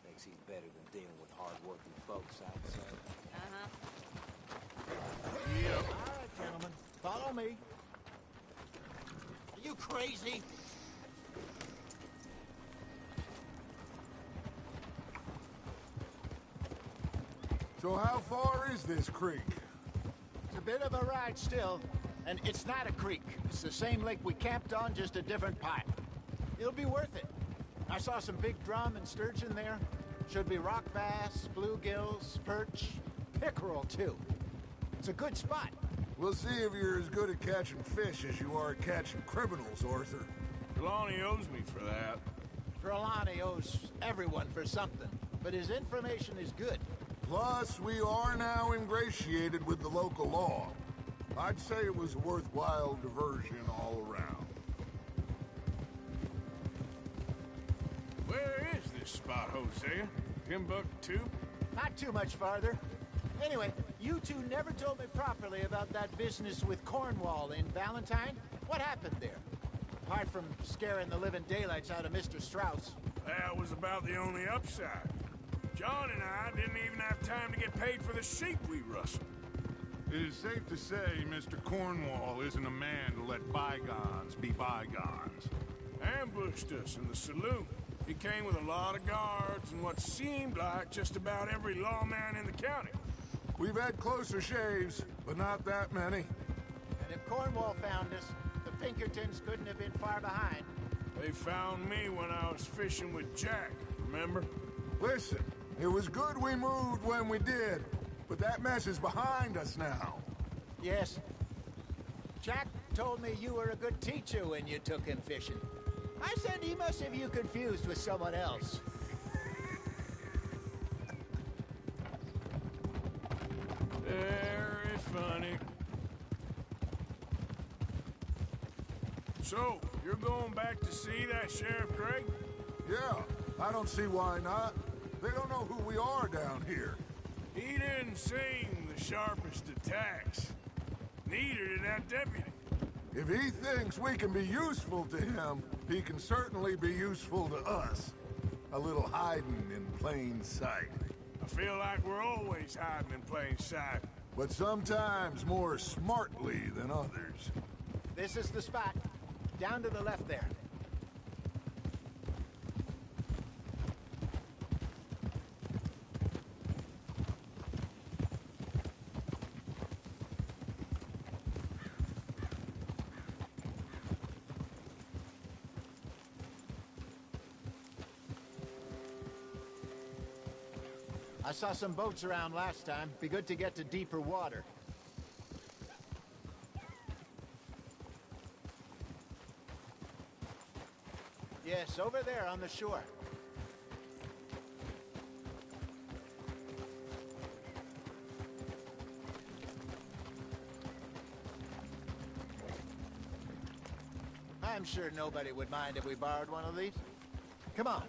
Thinks he's better than dealing with hard-working folks, I'd say. Yep. All right, gentlemen. Follow me. Are you crazy? So how far is this creek? It's a bit of a ride still, and it's not a creek. It's the same lake we camped on, just a different pipe. It'll be worth it. I saw some big drum and sturgeon there. Should be rock bass, bluegills, perch, pickerel too. It's a good spot. We'll see if you're as good at catching fish as you are at catching criminals, Arthur. Trelawney owes me for that. Trelawney owes everyone for something, but his information is good. Plus, we are now ingratiated with the local law. I'd say it was a worthwhile diversion all around. Where is this spot, Hosea? Timbuktu? Not too much farther. Anyway, you two never told me properly about that business with Cornwall in Valentine. What happened there? Apart from scaring the living daylights out of Mr. Strauss. That was about the only upside. John and I didn't even have time to get paid for the sheep we rustled. It is safe to say Mr. Cornwall isn't a man to let bygones be bygones. Ambushed us in the saloon. He came with a lot of guards and what seemed like just about every lawman in the county. We've had closer shaves, but not that many. And if Cornwall found us, the Pinkertons couldn't have been far behind. They found me when I was fishing with Jack, remember? Listen, it was good we moved when we did, but that mess is behind us now. Yes. Jack told me you were a good teacher when you took him fishing. I said he must have you confused with someone else. Very funny. So, you're going back to see that Sheriff Gray? Yeah, I don't see why not. They don't know who we are down here. He didn't seem the sharpest attacks. Neither did that deputy. If he thinks we can be useful to him, he can certainly be useful to us. A little hiding in plain sight. I feel like we're always hiding in plain sight. But sometimes more smartly than others. This is the spot. Down to the left there. I saw some boats around last time. Be good to get to deeper water. Yes, over there on the shore. I'm sure nobody would mind if we borrowed one of these. Come on.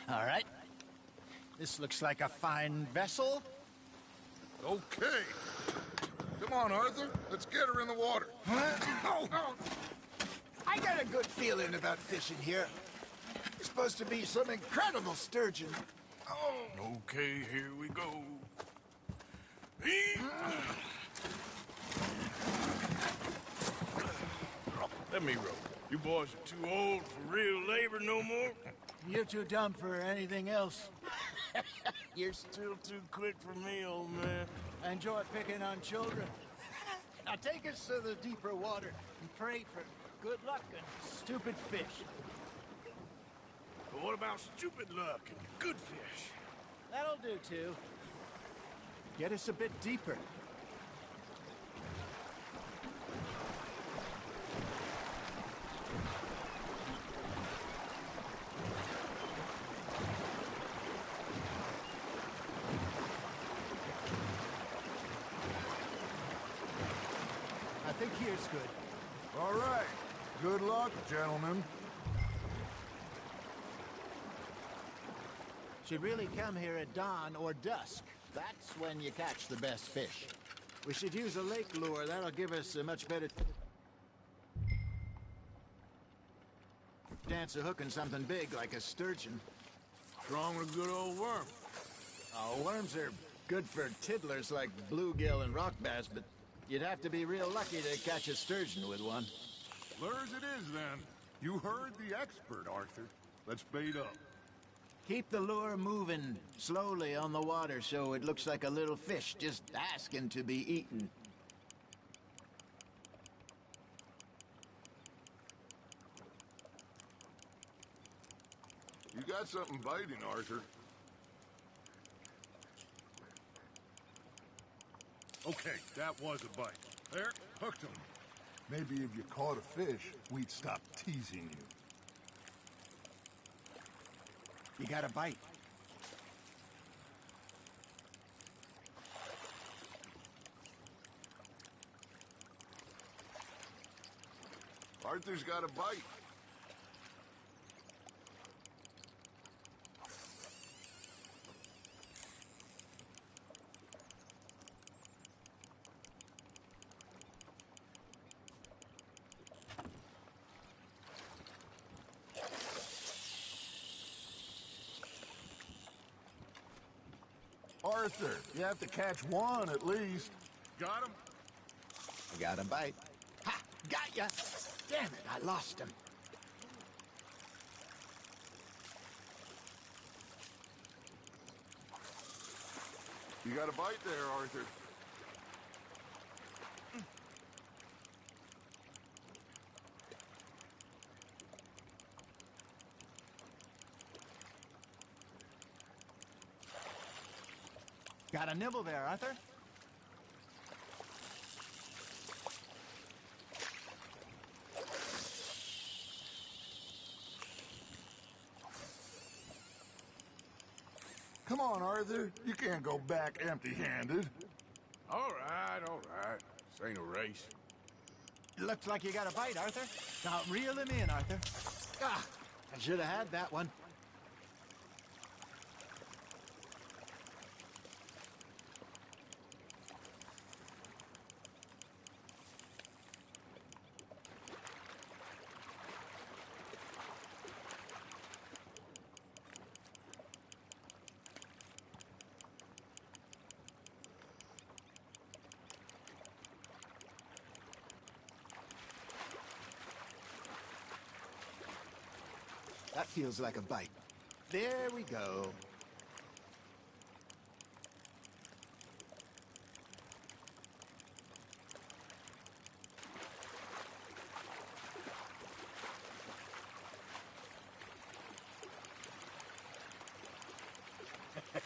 All right. This looks like a fine vessel. Okay. Come on, Arthur. Let's get her in the water. Oh. I got a good feeling about fishing here. It's supposed to be some incredible sturgeon. Oh. Okay, here we go. Let me row. You boys are too old for real labor no more. You're too dumb for anything else. You're still too quick for me, old man. I enjoy picking on children. Now take us to the deeper water and pray for good luck and stupid fish. But what about stupid luck and good fish? That'll do, too. Get us a bit deeper. I think here's good. All right. Good luck, gentlemen. Should really come here at dawn or dusk. That's when you catch the best fish. We should use a lake lure. That'll give us a much better chance of hooking something big like a sturgeon. Strong with a good old worm. Oh, worms are good for tiddlers like bluegill and rock bass, but you'd have to be real lucky to catch a sturgeon with one. Lures it is, then. You heard the expert, Arthur. Let's bait up. Keep the lure moving slowly on the water so it looks like a little fish just asking to be eaten. You got something biting, Arthur. Okay, that was a bite. There, hooked him. Maybe if you caught a fish, we'd stop teasing you. You got a bite. Arthur's got a bite. Arthur, you have to catch one at least. Got him? I got a bite. Ha! Got ya! Damn it, I lost him. You got a bite there, Arthur. Got a nibble there, Arthur. Come on, Arthur. You can't go back empty-handed. All right, all right. This ain't a race. Looks like you got a bite, Arthur. Now reel him in, Arthur. Ah, I should have had that one. That feels like a bite. There we go.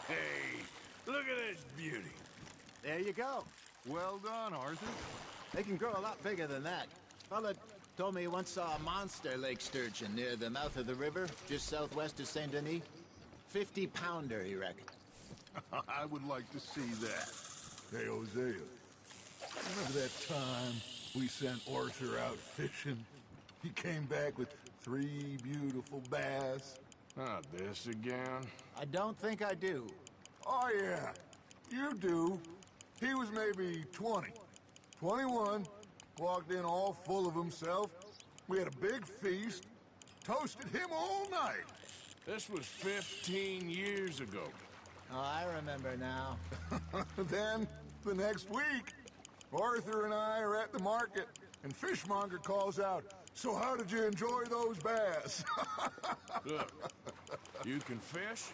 Hey, look at this beauty. There you go. Well done, Arthur. They can grow a lot bigger than that. Fella told me he once saw a monster lake sturgeon near the mouth of the river, just southwest of Saint Denis. 50-pounder, he reckoned. I would like to see that. Hey, Hosea. Remember that time we sent Arthur out fishing? He came back with 3 beautiful bass. Not this again. I don't think I do. Oh, yeah. You do. He was maybe 20. 21, walked in all full of himself. We had a big feast, toasted him all night. This was 15 years ago. Oh, I remember now. Then, the next week, Arthur and I are at the market, and Fishmonger calls out, "So how did you enjoy those bass?" Look, you can fish,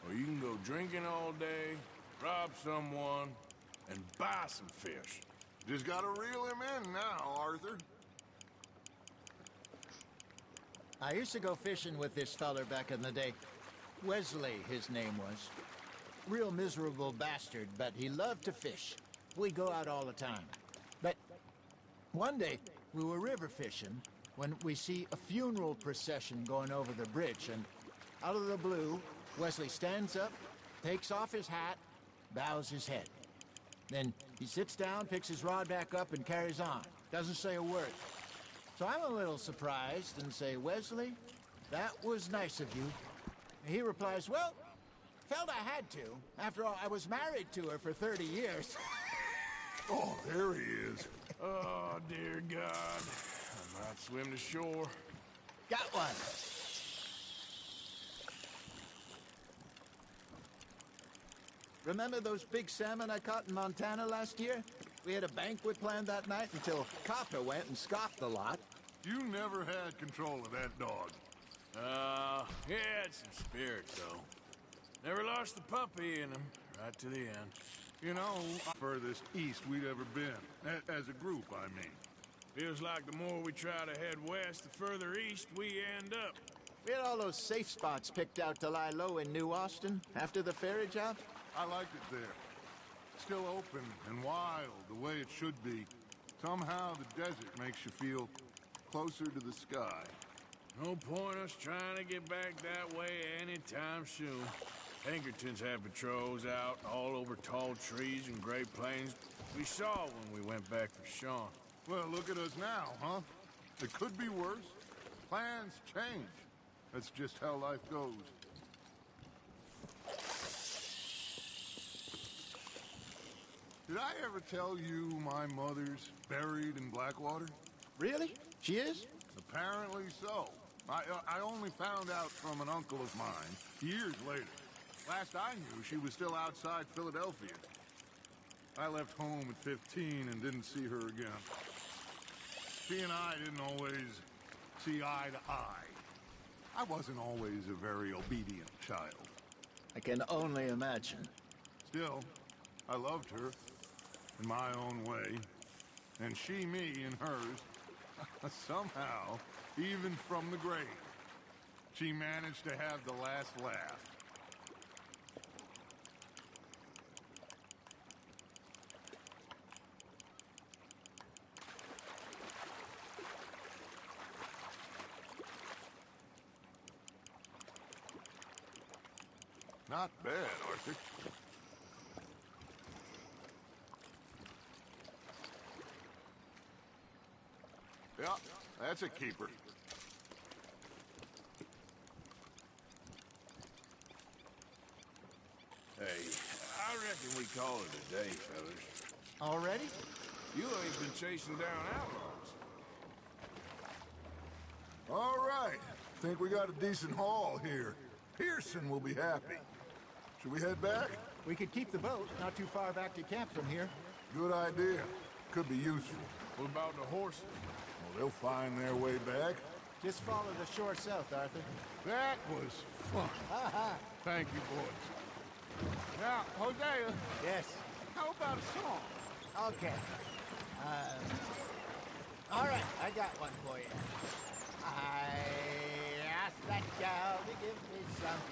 or you can go drinking all day, rob someone, and buy some fish. Just gotta reel him in now, Arthur. I used to go fishing with this feller back in the day. Wesley, his name was. Real miserable bastard, but he loved to fish. We go out all the time. But one day, we were river fishing when we see a funeral procession going over the bridge, and out of the blue, Wesley stands up, takes off his hat, bows his head. Then he sits down, picks his rod back up, and carries on. Doesn't say a word. So I'm a little surprised and say, "Wesley, that was nice of you." And he replies, "Well, felt I had to. After all, I was married to her for 30 years. Oh, there he is. Oh, dear God. I might swim to shore. Got one. Remember those big salmon I caught in Montana last year? We had a banquet planned that night until Copper went and scoffed a lot. You never had control of that dog. He had some spirit, though. Never lost the puppy in him, right to the end. You know, furthest east we'd ever been. As a group, I mean. Feels like the more we try to head west, the further east we end up. We had all those safe spots picked out to lie low in New Austin after the ferry job. I liked it there. Still open and wild, the way it should be. Somehow the desert makes you feel closer to the sky. No point us trying to get back that way anytime soon. Pinkertons had patrols out all over tall trees and Great Plains. We saw when we went back for Sean. Well, look at us now, huh? It could be worse. Plans change. That's just how life goes. Did I ever tell you my mother's buried in Blackwater? Really? She is? Apparently so. I only found out from an uncle of mine years later. Last I knew, she was still outside Philadelphia. I left home at 15 and didn't see her again. She and I didn't always see eye to eye. I wasn't always a very obedient child. I can only imagine. Still, I loved her in my own way, and she me in hers. Somehow, even from the grave, she managed to have the last laugh. Not bad, Arthur. Yeah, that's a keeper. Hey, I reckon we call it a day, fellas. Already? You ain't been chasing down outlaws. All right. Think we got a decent haul here. Pearson will be happy. Should we head back? We could keep the boat not too far back to camp from here. Good idea. Could be useful. What about the horses? Well, they'll find their way back. Just follow the shore south, Arthur. That was fun. Thank you, boys. Now, Hosea. Yes? How about a song? Okay. All right, I got one for you. I asked that gal to give me some.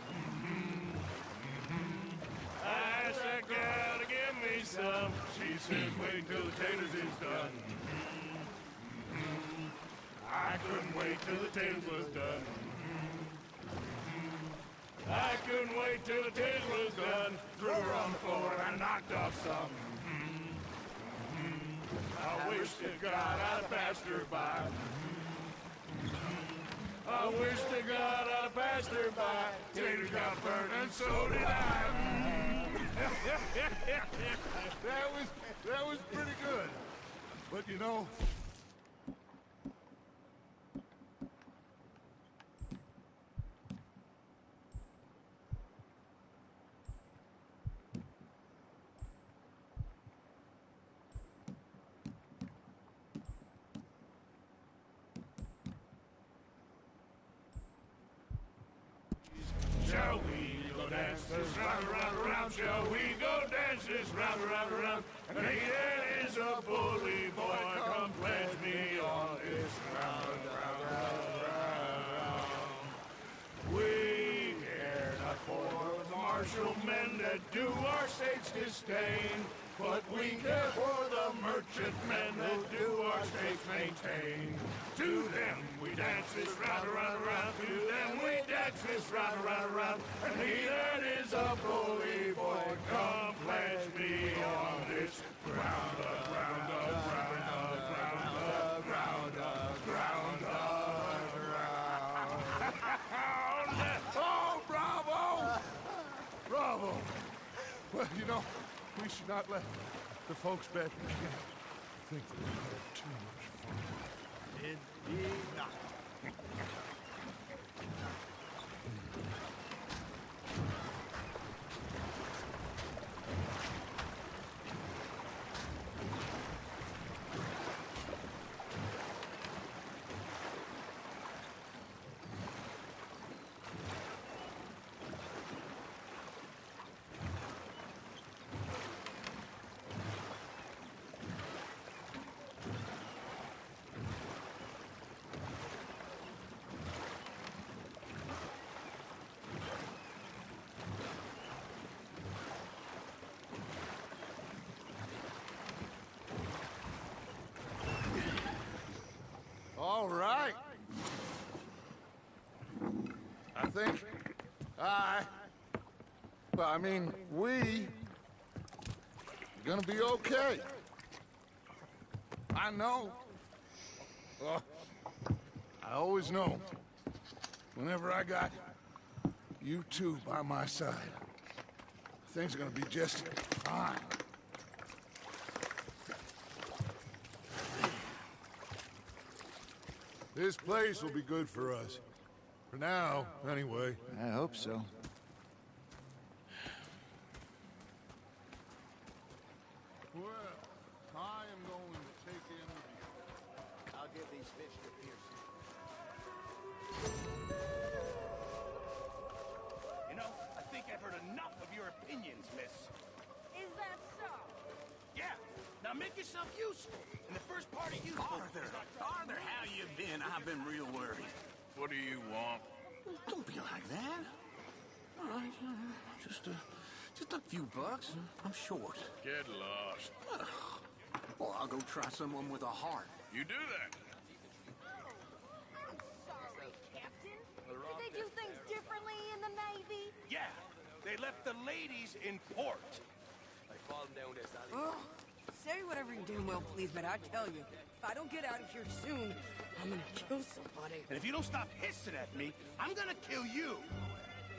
I asked that gal to give me some. She says wait till the taters is done. I couldn't wait till the taters was done. I couldn't wait till the taters was done. Threw her on the floor and I knocked off some. I wish to God I'd passed her by. I wish to God I'd passed her by. Taters got burned and so did I. That was pretty good. But you know, Shall we go dance this round, round, round? Shall we go dance this round, round, round? And he that is a bully boy, come pledge me on this round, round, round, round. We care not for the martial men that do our state's disdain, but we care for the merchant men that do our state's maintain. To them we dance this round, round, round. To them we dance this round, round, round. And he that is a bully boy, come pledge me on this ground up, ground up, ground up, ground up, ground up, ground up, ground. oh, bravo! Bravo! Well, you know, we should not let the folks back again think that we had too much fun. Indeed not. All right. I think we gonna be okay. I know. I always know. Whenever I got you two by my side, things are gonna be just fine. This place will be good for us. For now, anyway. I hope so. Well, I am going to take in the view. I'll give these fish to Pearson. You know, I think I've heard enough of your opinions, miss. Is that so? Yeah. Now make yourself useful. And the first part of useful... Arthur, how you been? I've been real worried. What do you want? Don't be like that. All right, just a few bucks. I'm short. Get lost. Well, I'll go try someone with a heart. You do that. I'm sorry, Captain. Did they do things differently in the Navy? Yeah. They left the ladies in port. Oh, say whatever you damn well please, but I tell you, if I don't get out of here soon, I'm gonna kill somebody. And if you don't stop hissing at me, I'm gonna kill you.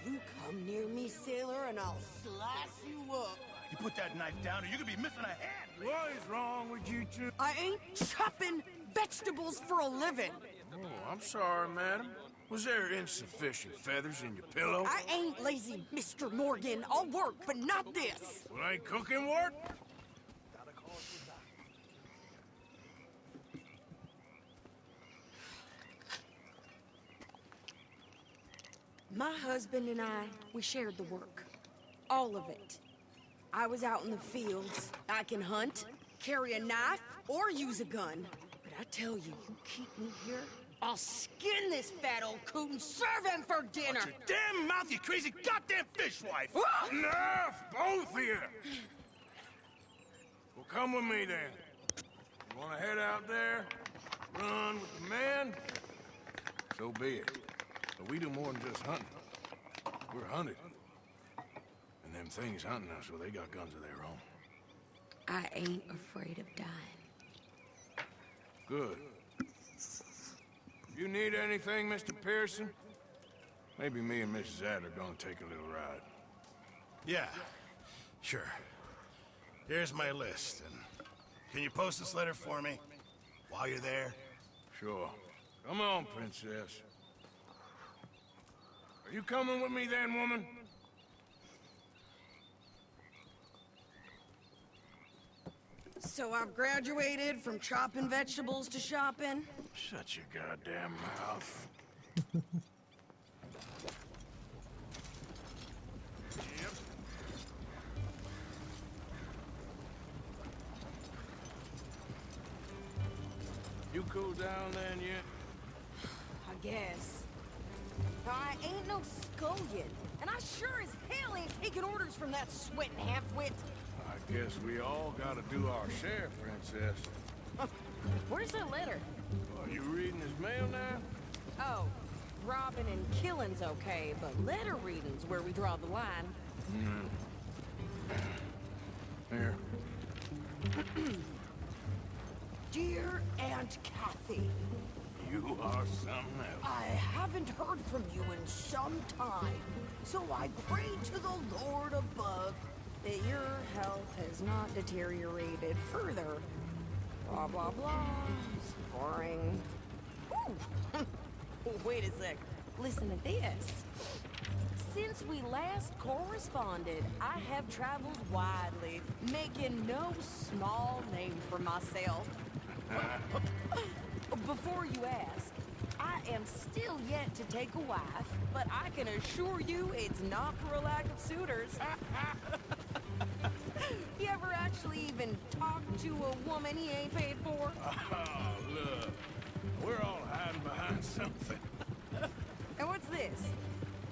You come near me, sailor, and I'll slice you up. You put that knife down or you're gonna be missing a hand. What is wrong with you two? I ain't chopping vegetables for a living. Oh, I'm sorry, madam. Was there insufficient feathers in your pillow? I ain't lazy, Mr. Morgan. I'll work, but not this. Well, ain't cooking work? My husband and I, we shared the work. All of it. I was out in the fields. I can hunt, carry a knife, or use a gun. But I tell you, you keep me here, I'll skin this fat old coot and serve him for dinner. Watch your damn mouth, you crazy goddamn fishwife! Enough, both of you! Well, come with me then. You want to head out there, run with the men? So be it. But we do more than just hunting. We're hunted. And them things hunting us, well, they got guns of their own. I ain't afraid of dying. Good. You need anything, Mr. Pearson? Maybe me and Mrs. Adler are gonna take a little ride. Yeah, sure. Here's my list, and Can you post this letter for me? While you're there? Sure. Come on, princess. Are you coming with me then, woman? So I've graduated from chopping vegetables to shopping? Shut your goddamn mouth. Yep. You cool down then yet? I guess. I ain't no scullion, and I sure as hell ain't taking orders from that sweating half-wit. I guess we all gotta do our share, princess. Where's that letter? Are you reading his mail now? Oh, robbing and killing's okay, but letter reading's where we draw the line. Here. Dear Aunt Kathy, You are something else. I haven't heard from you in some time, so I pray to the Lord above that your health has not deteriorated further. Blah, blah, blah. It's boring. Ooh. Wait a sec. Listen to this. Since we last corresponded, I have traveled widely, making no small name for myself. Before you ask, I am still yet to take a wife, but I can assure you it's not for a lack of suitors. You ever actually even talked to a woman he ain't paid for? Oh, look. We're all hiding behind something. And what's this?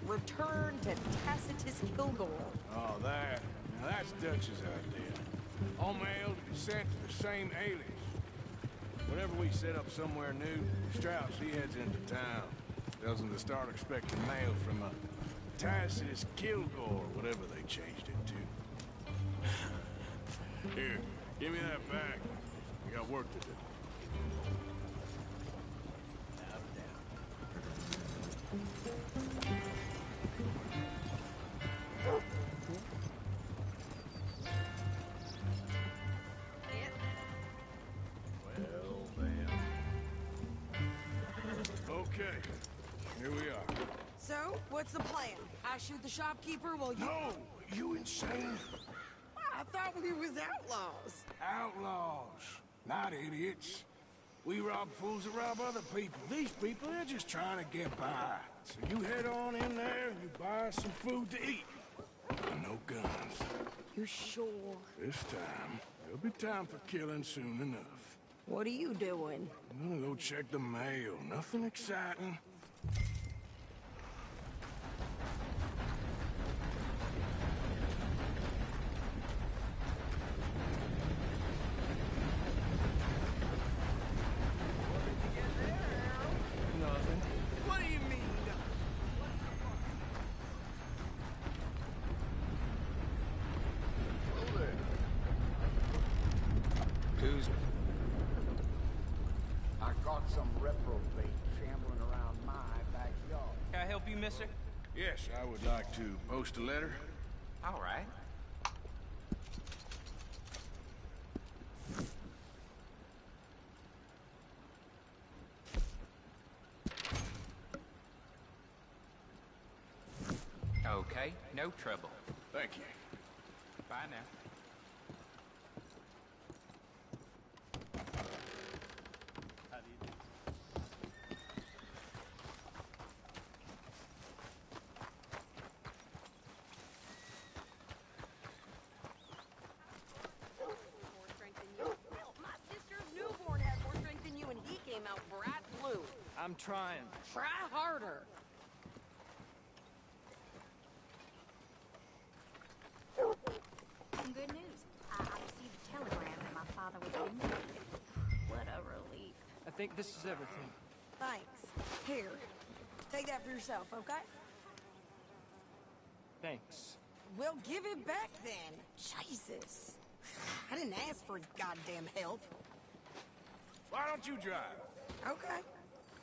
Return to Tacitus Kilgore. Oh, that. Now, that's Dutch's idea. All mail to be sent to the same alias. Whenever we set up somewhere new, Strauss, he heads into town. Tells them to start expecting mail from a Tacitus Kilgore, whatever they changed it to. Here, give me that back. We got work to do. Okay, here we are. So, what's the plan? I shoot the shopkeeper while you... No! You insane? I thought we was outlaws. Outlaws, not idiots. We rob fools that rob other people. These people, they're just trying to get by. So you head on in there and you buy some food to eat. And no guns. You sure? This time, there'll be time for killing soon enough. What are you doing? I'm gonna go check the mail. Nothing exciting. Nothing. What do you mean? Tuesday. I caught some reprobate shambling around my backyard. Can I help you, mister? Yes, I would like to post a letter. All right. Okay, no trouble. Thank you. Bye now. My sister's newborn had more strength than you, and he came out bright blue. I'm trying. Try harder. Some good news. I received a telegram that my father was in. What a relief. I think this is everything. Thanks. Here. Take that for yourself, okay? Thanks. Well, give it back then. Jesus. I didn't ask for his goddamn help. Why don't you drive? Okay.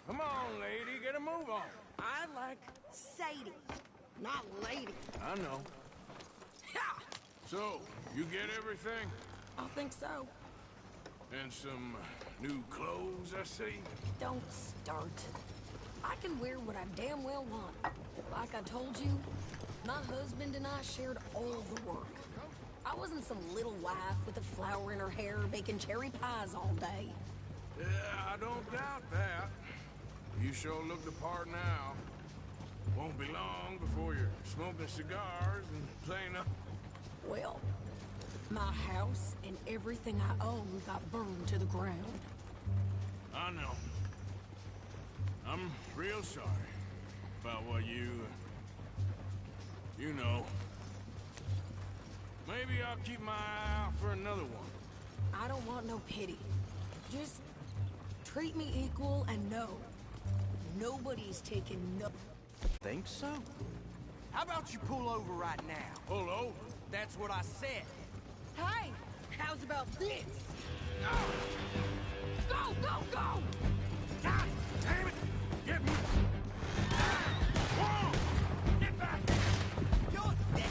Come on, lady, get a move on. I like Sadie, not lady. I know. Ha! So, you get everything? I think so. And some new clothes, I see. Don't start. I can wear what I damn well want. Like I told you, my husband and I shared all the work. I wasn't some little wife with a flower in her hair baking cherry pies all day. Yeah, I don't doubt that. You sure look the part now. Won't be long before you're smoking cigars and playing up. Well, my house and everything I own got burned to the ground. I know. I'm real sorry about what you know. Maybe I'll keep my eye out for another one. I don't want no pity. Just treat me equal and know nobody's taking no... Think so? How about you pull over right now? Pull over? That's what I said. Hey, how's about this? Go, go, go! God damn it! Get me! Whoa! Get back! You're dead!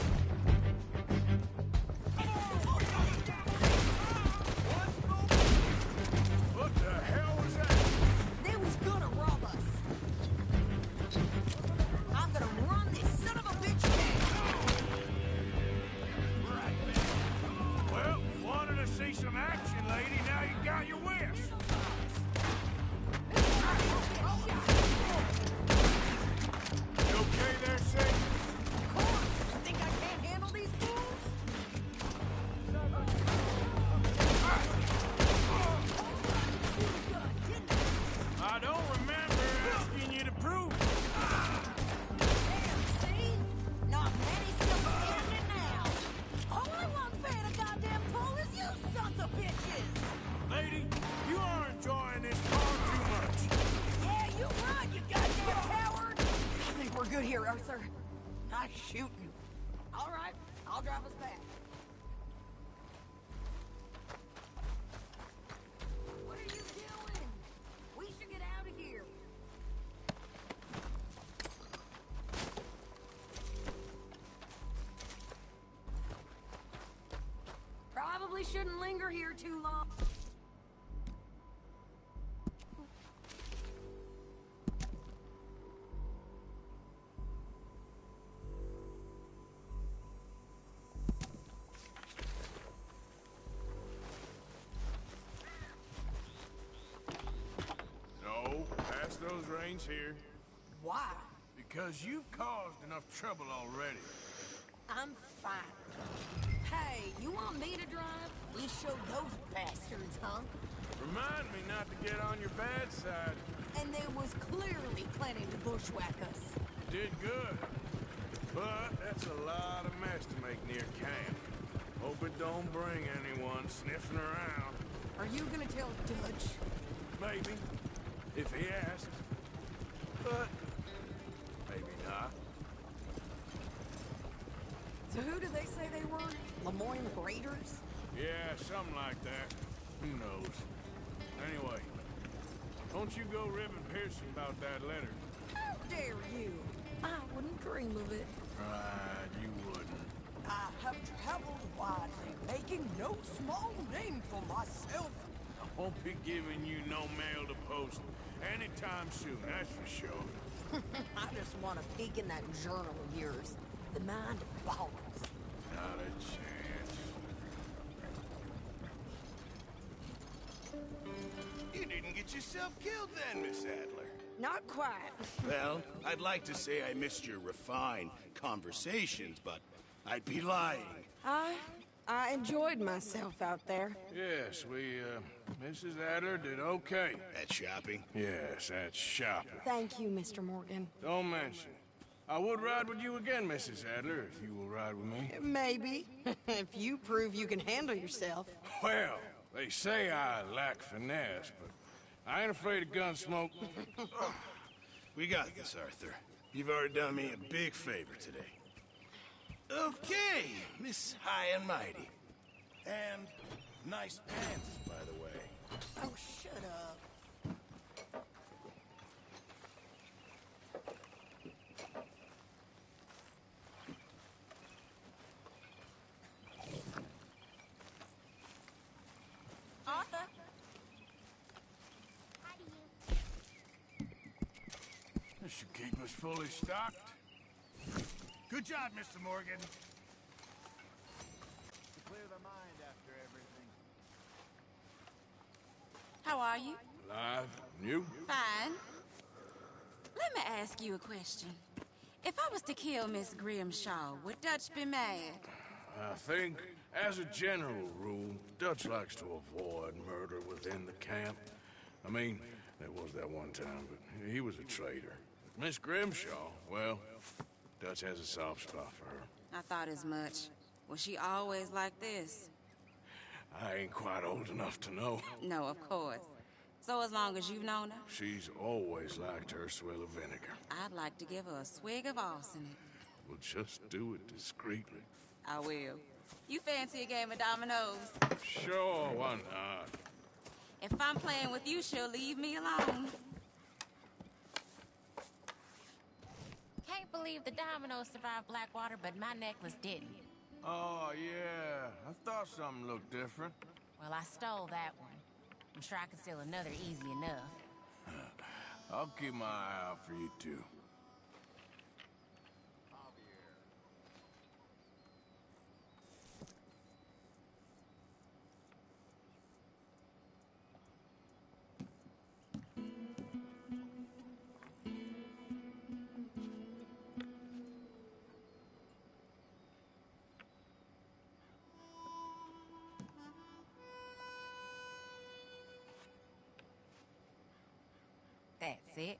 What the hell was that? They was gonna rob us. I'm gonna run this son of a bitch down. Well, you wanted to see some action, lady. Now you got your wish. You okay there, Sadie? Of course. You think I can't handle these fools? I don't remember asking you to prove it. Damn, see? Not many still standing now. Only one's paying a goddamn toll is you sons of bitches! Lady, you are enjoying this far too much. Yeah, you run, you goddamn coward! I think we're good here, Arthur. Nice shooting. All right, I'll drive us back. What are you doing? We should get out of here. Probably shouldn't linger here too long. No, pass those reins here. Why? Because you've caused enough trouble already. I'm fine. Hey, you want me to drive? We showed those bastards, huh? Remind me not to get on your bad side. And they was clearly planning to bushwhack us. You did good. But that's a lot of mess to make near camp. Hope it don't bring anyone sniffing around. Are you gonna tell Dutch? Maybe. If he asks. But maybe not. So who do they say they were? Lemoyne Raiders? Yeah, something like that. Who knows? Anyway, don't you go ribbing Pearson about that letter. How dare you? I wouldn't dream of it. Right, you wouldn't. I have traveled widely, making no small name for myself. I won't be giving you no mail to post anytime soon, that's for sure. I just want to peek in that journal of yours. The mind boggles. Not a chance. You didn't get yourself killed then, Miss Adler. Not quite. Well, I'd like to say I missed your refined conversations, but I'd be lying. I enjoyed myself out there. Yes, Mrs. Adler did okay. At shopping? Yes, that's shopping. Thank you, Mr. Morgan. Don't mention it. I would ride with you again, Mrs. Adler, if you will ride with me. Maybe. If you prove you can handle yourself. Well, they say I lack finesse, but I ain't afraid of gun smoke. We got this, Arthur. You've already done me a big favor today. Okay, Miss High and Mighty. And nice pants, by the way. Oh, shut up. Arthur, should keep us fully stocked. Good job, Mr. Morgan. To clear the mind after everything. How are you? Alive. And you? Fine. Let me ask you a question. If I was to kill Miss Grimshaw, would Dutch be mad? I think, as a general rule, Dutch likes to avoid murder within the camp. I mean, there was that one time, but he was a traitor. Miss Grimshaw, well, Dutch has a soft spot for her. I thought as much. Was she always like this? I ain't quite old enough to know. No, of course. So as long as you've known her? She's always liked her swill of vinegar. I'd like to give her a swig of arsenic. We'll just do it discreetly. I will. You fancy a game of dominoes? Sure, why not? If I'm playing with you, she'll leave me alone. Can't believe the dominoes survived Blackwater, but my necklace didn't. Oh, yeah. I thought something looked different. Well, I stole that one. I'm sure I could steal another easy enough. I'll keep my eye out for you, too. That's it.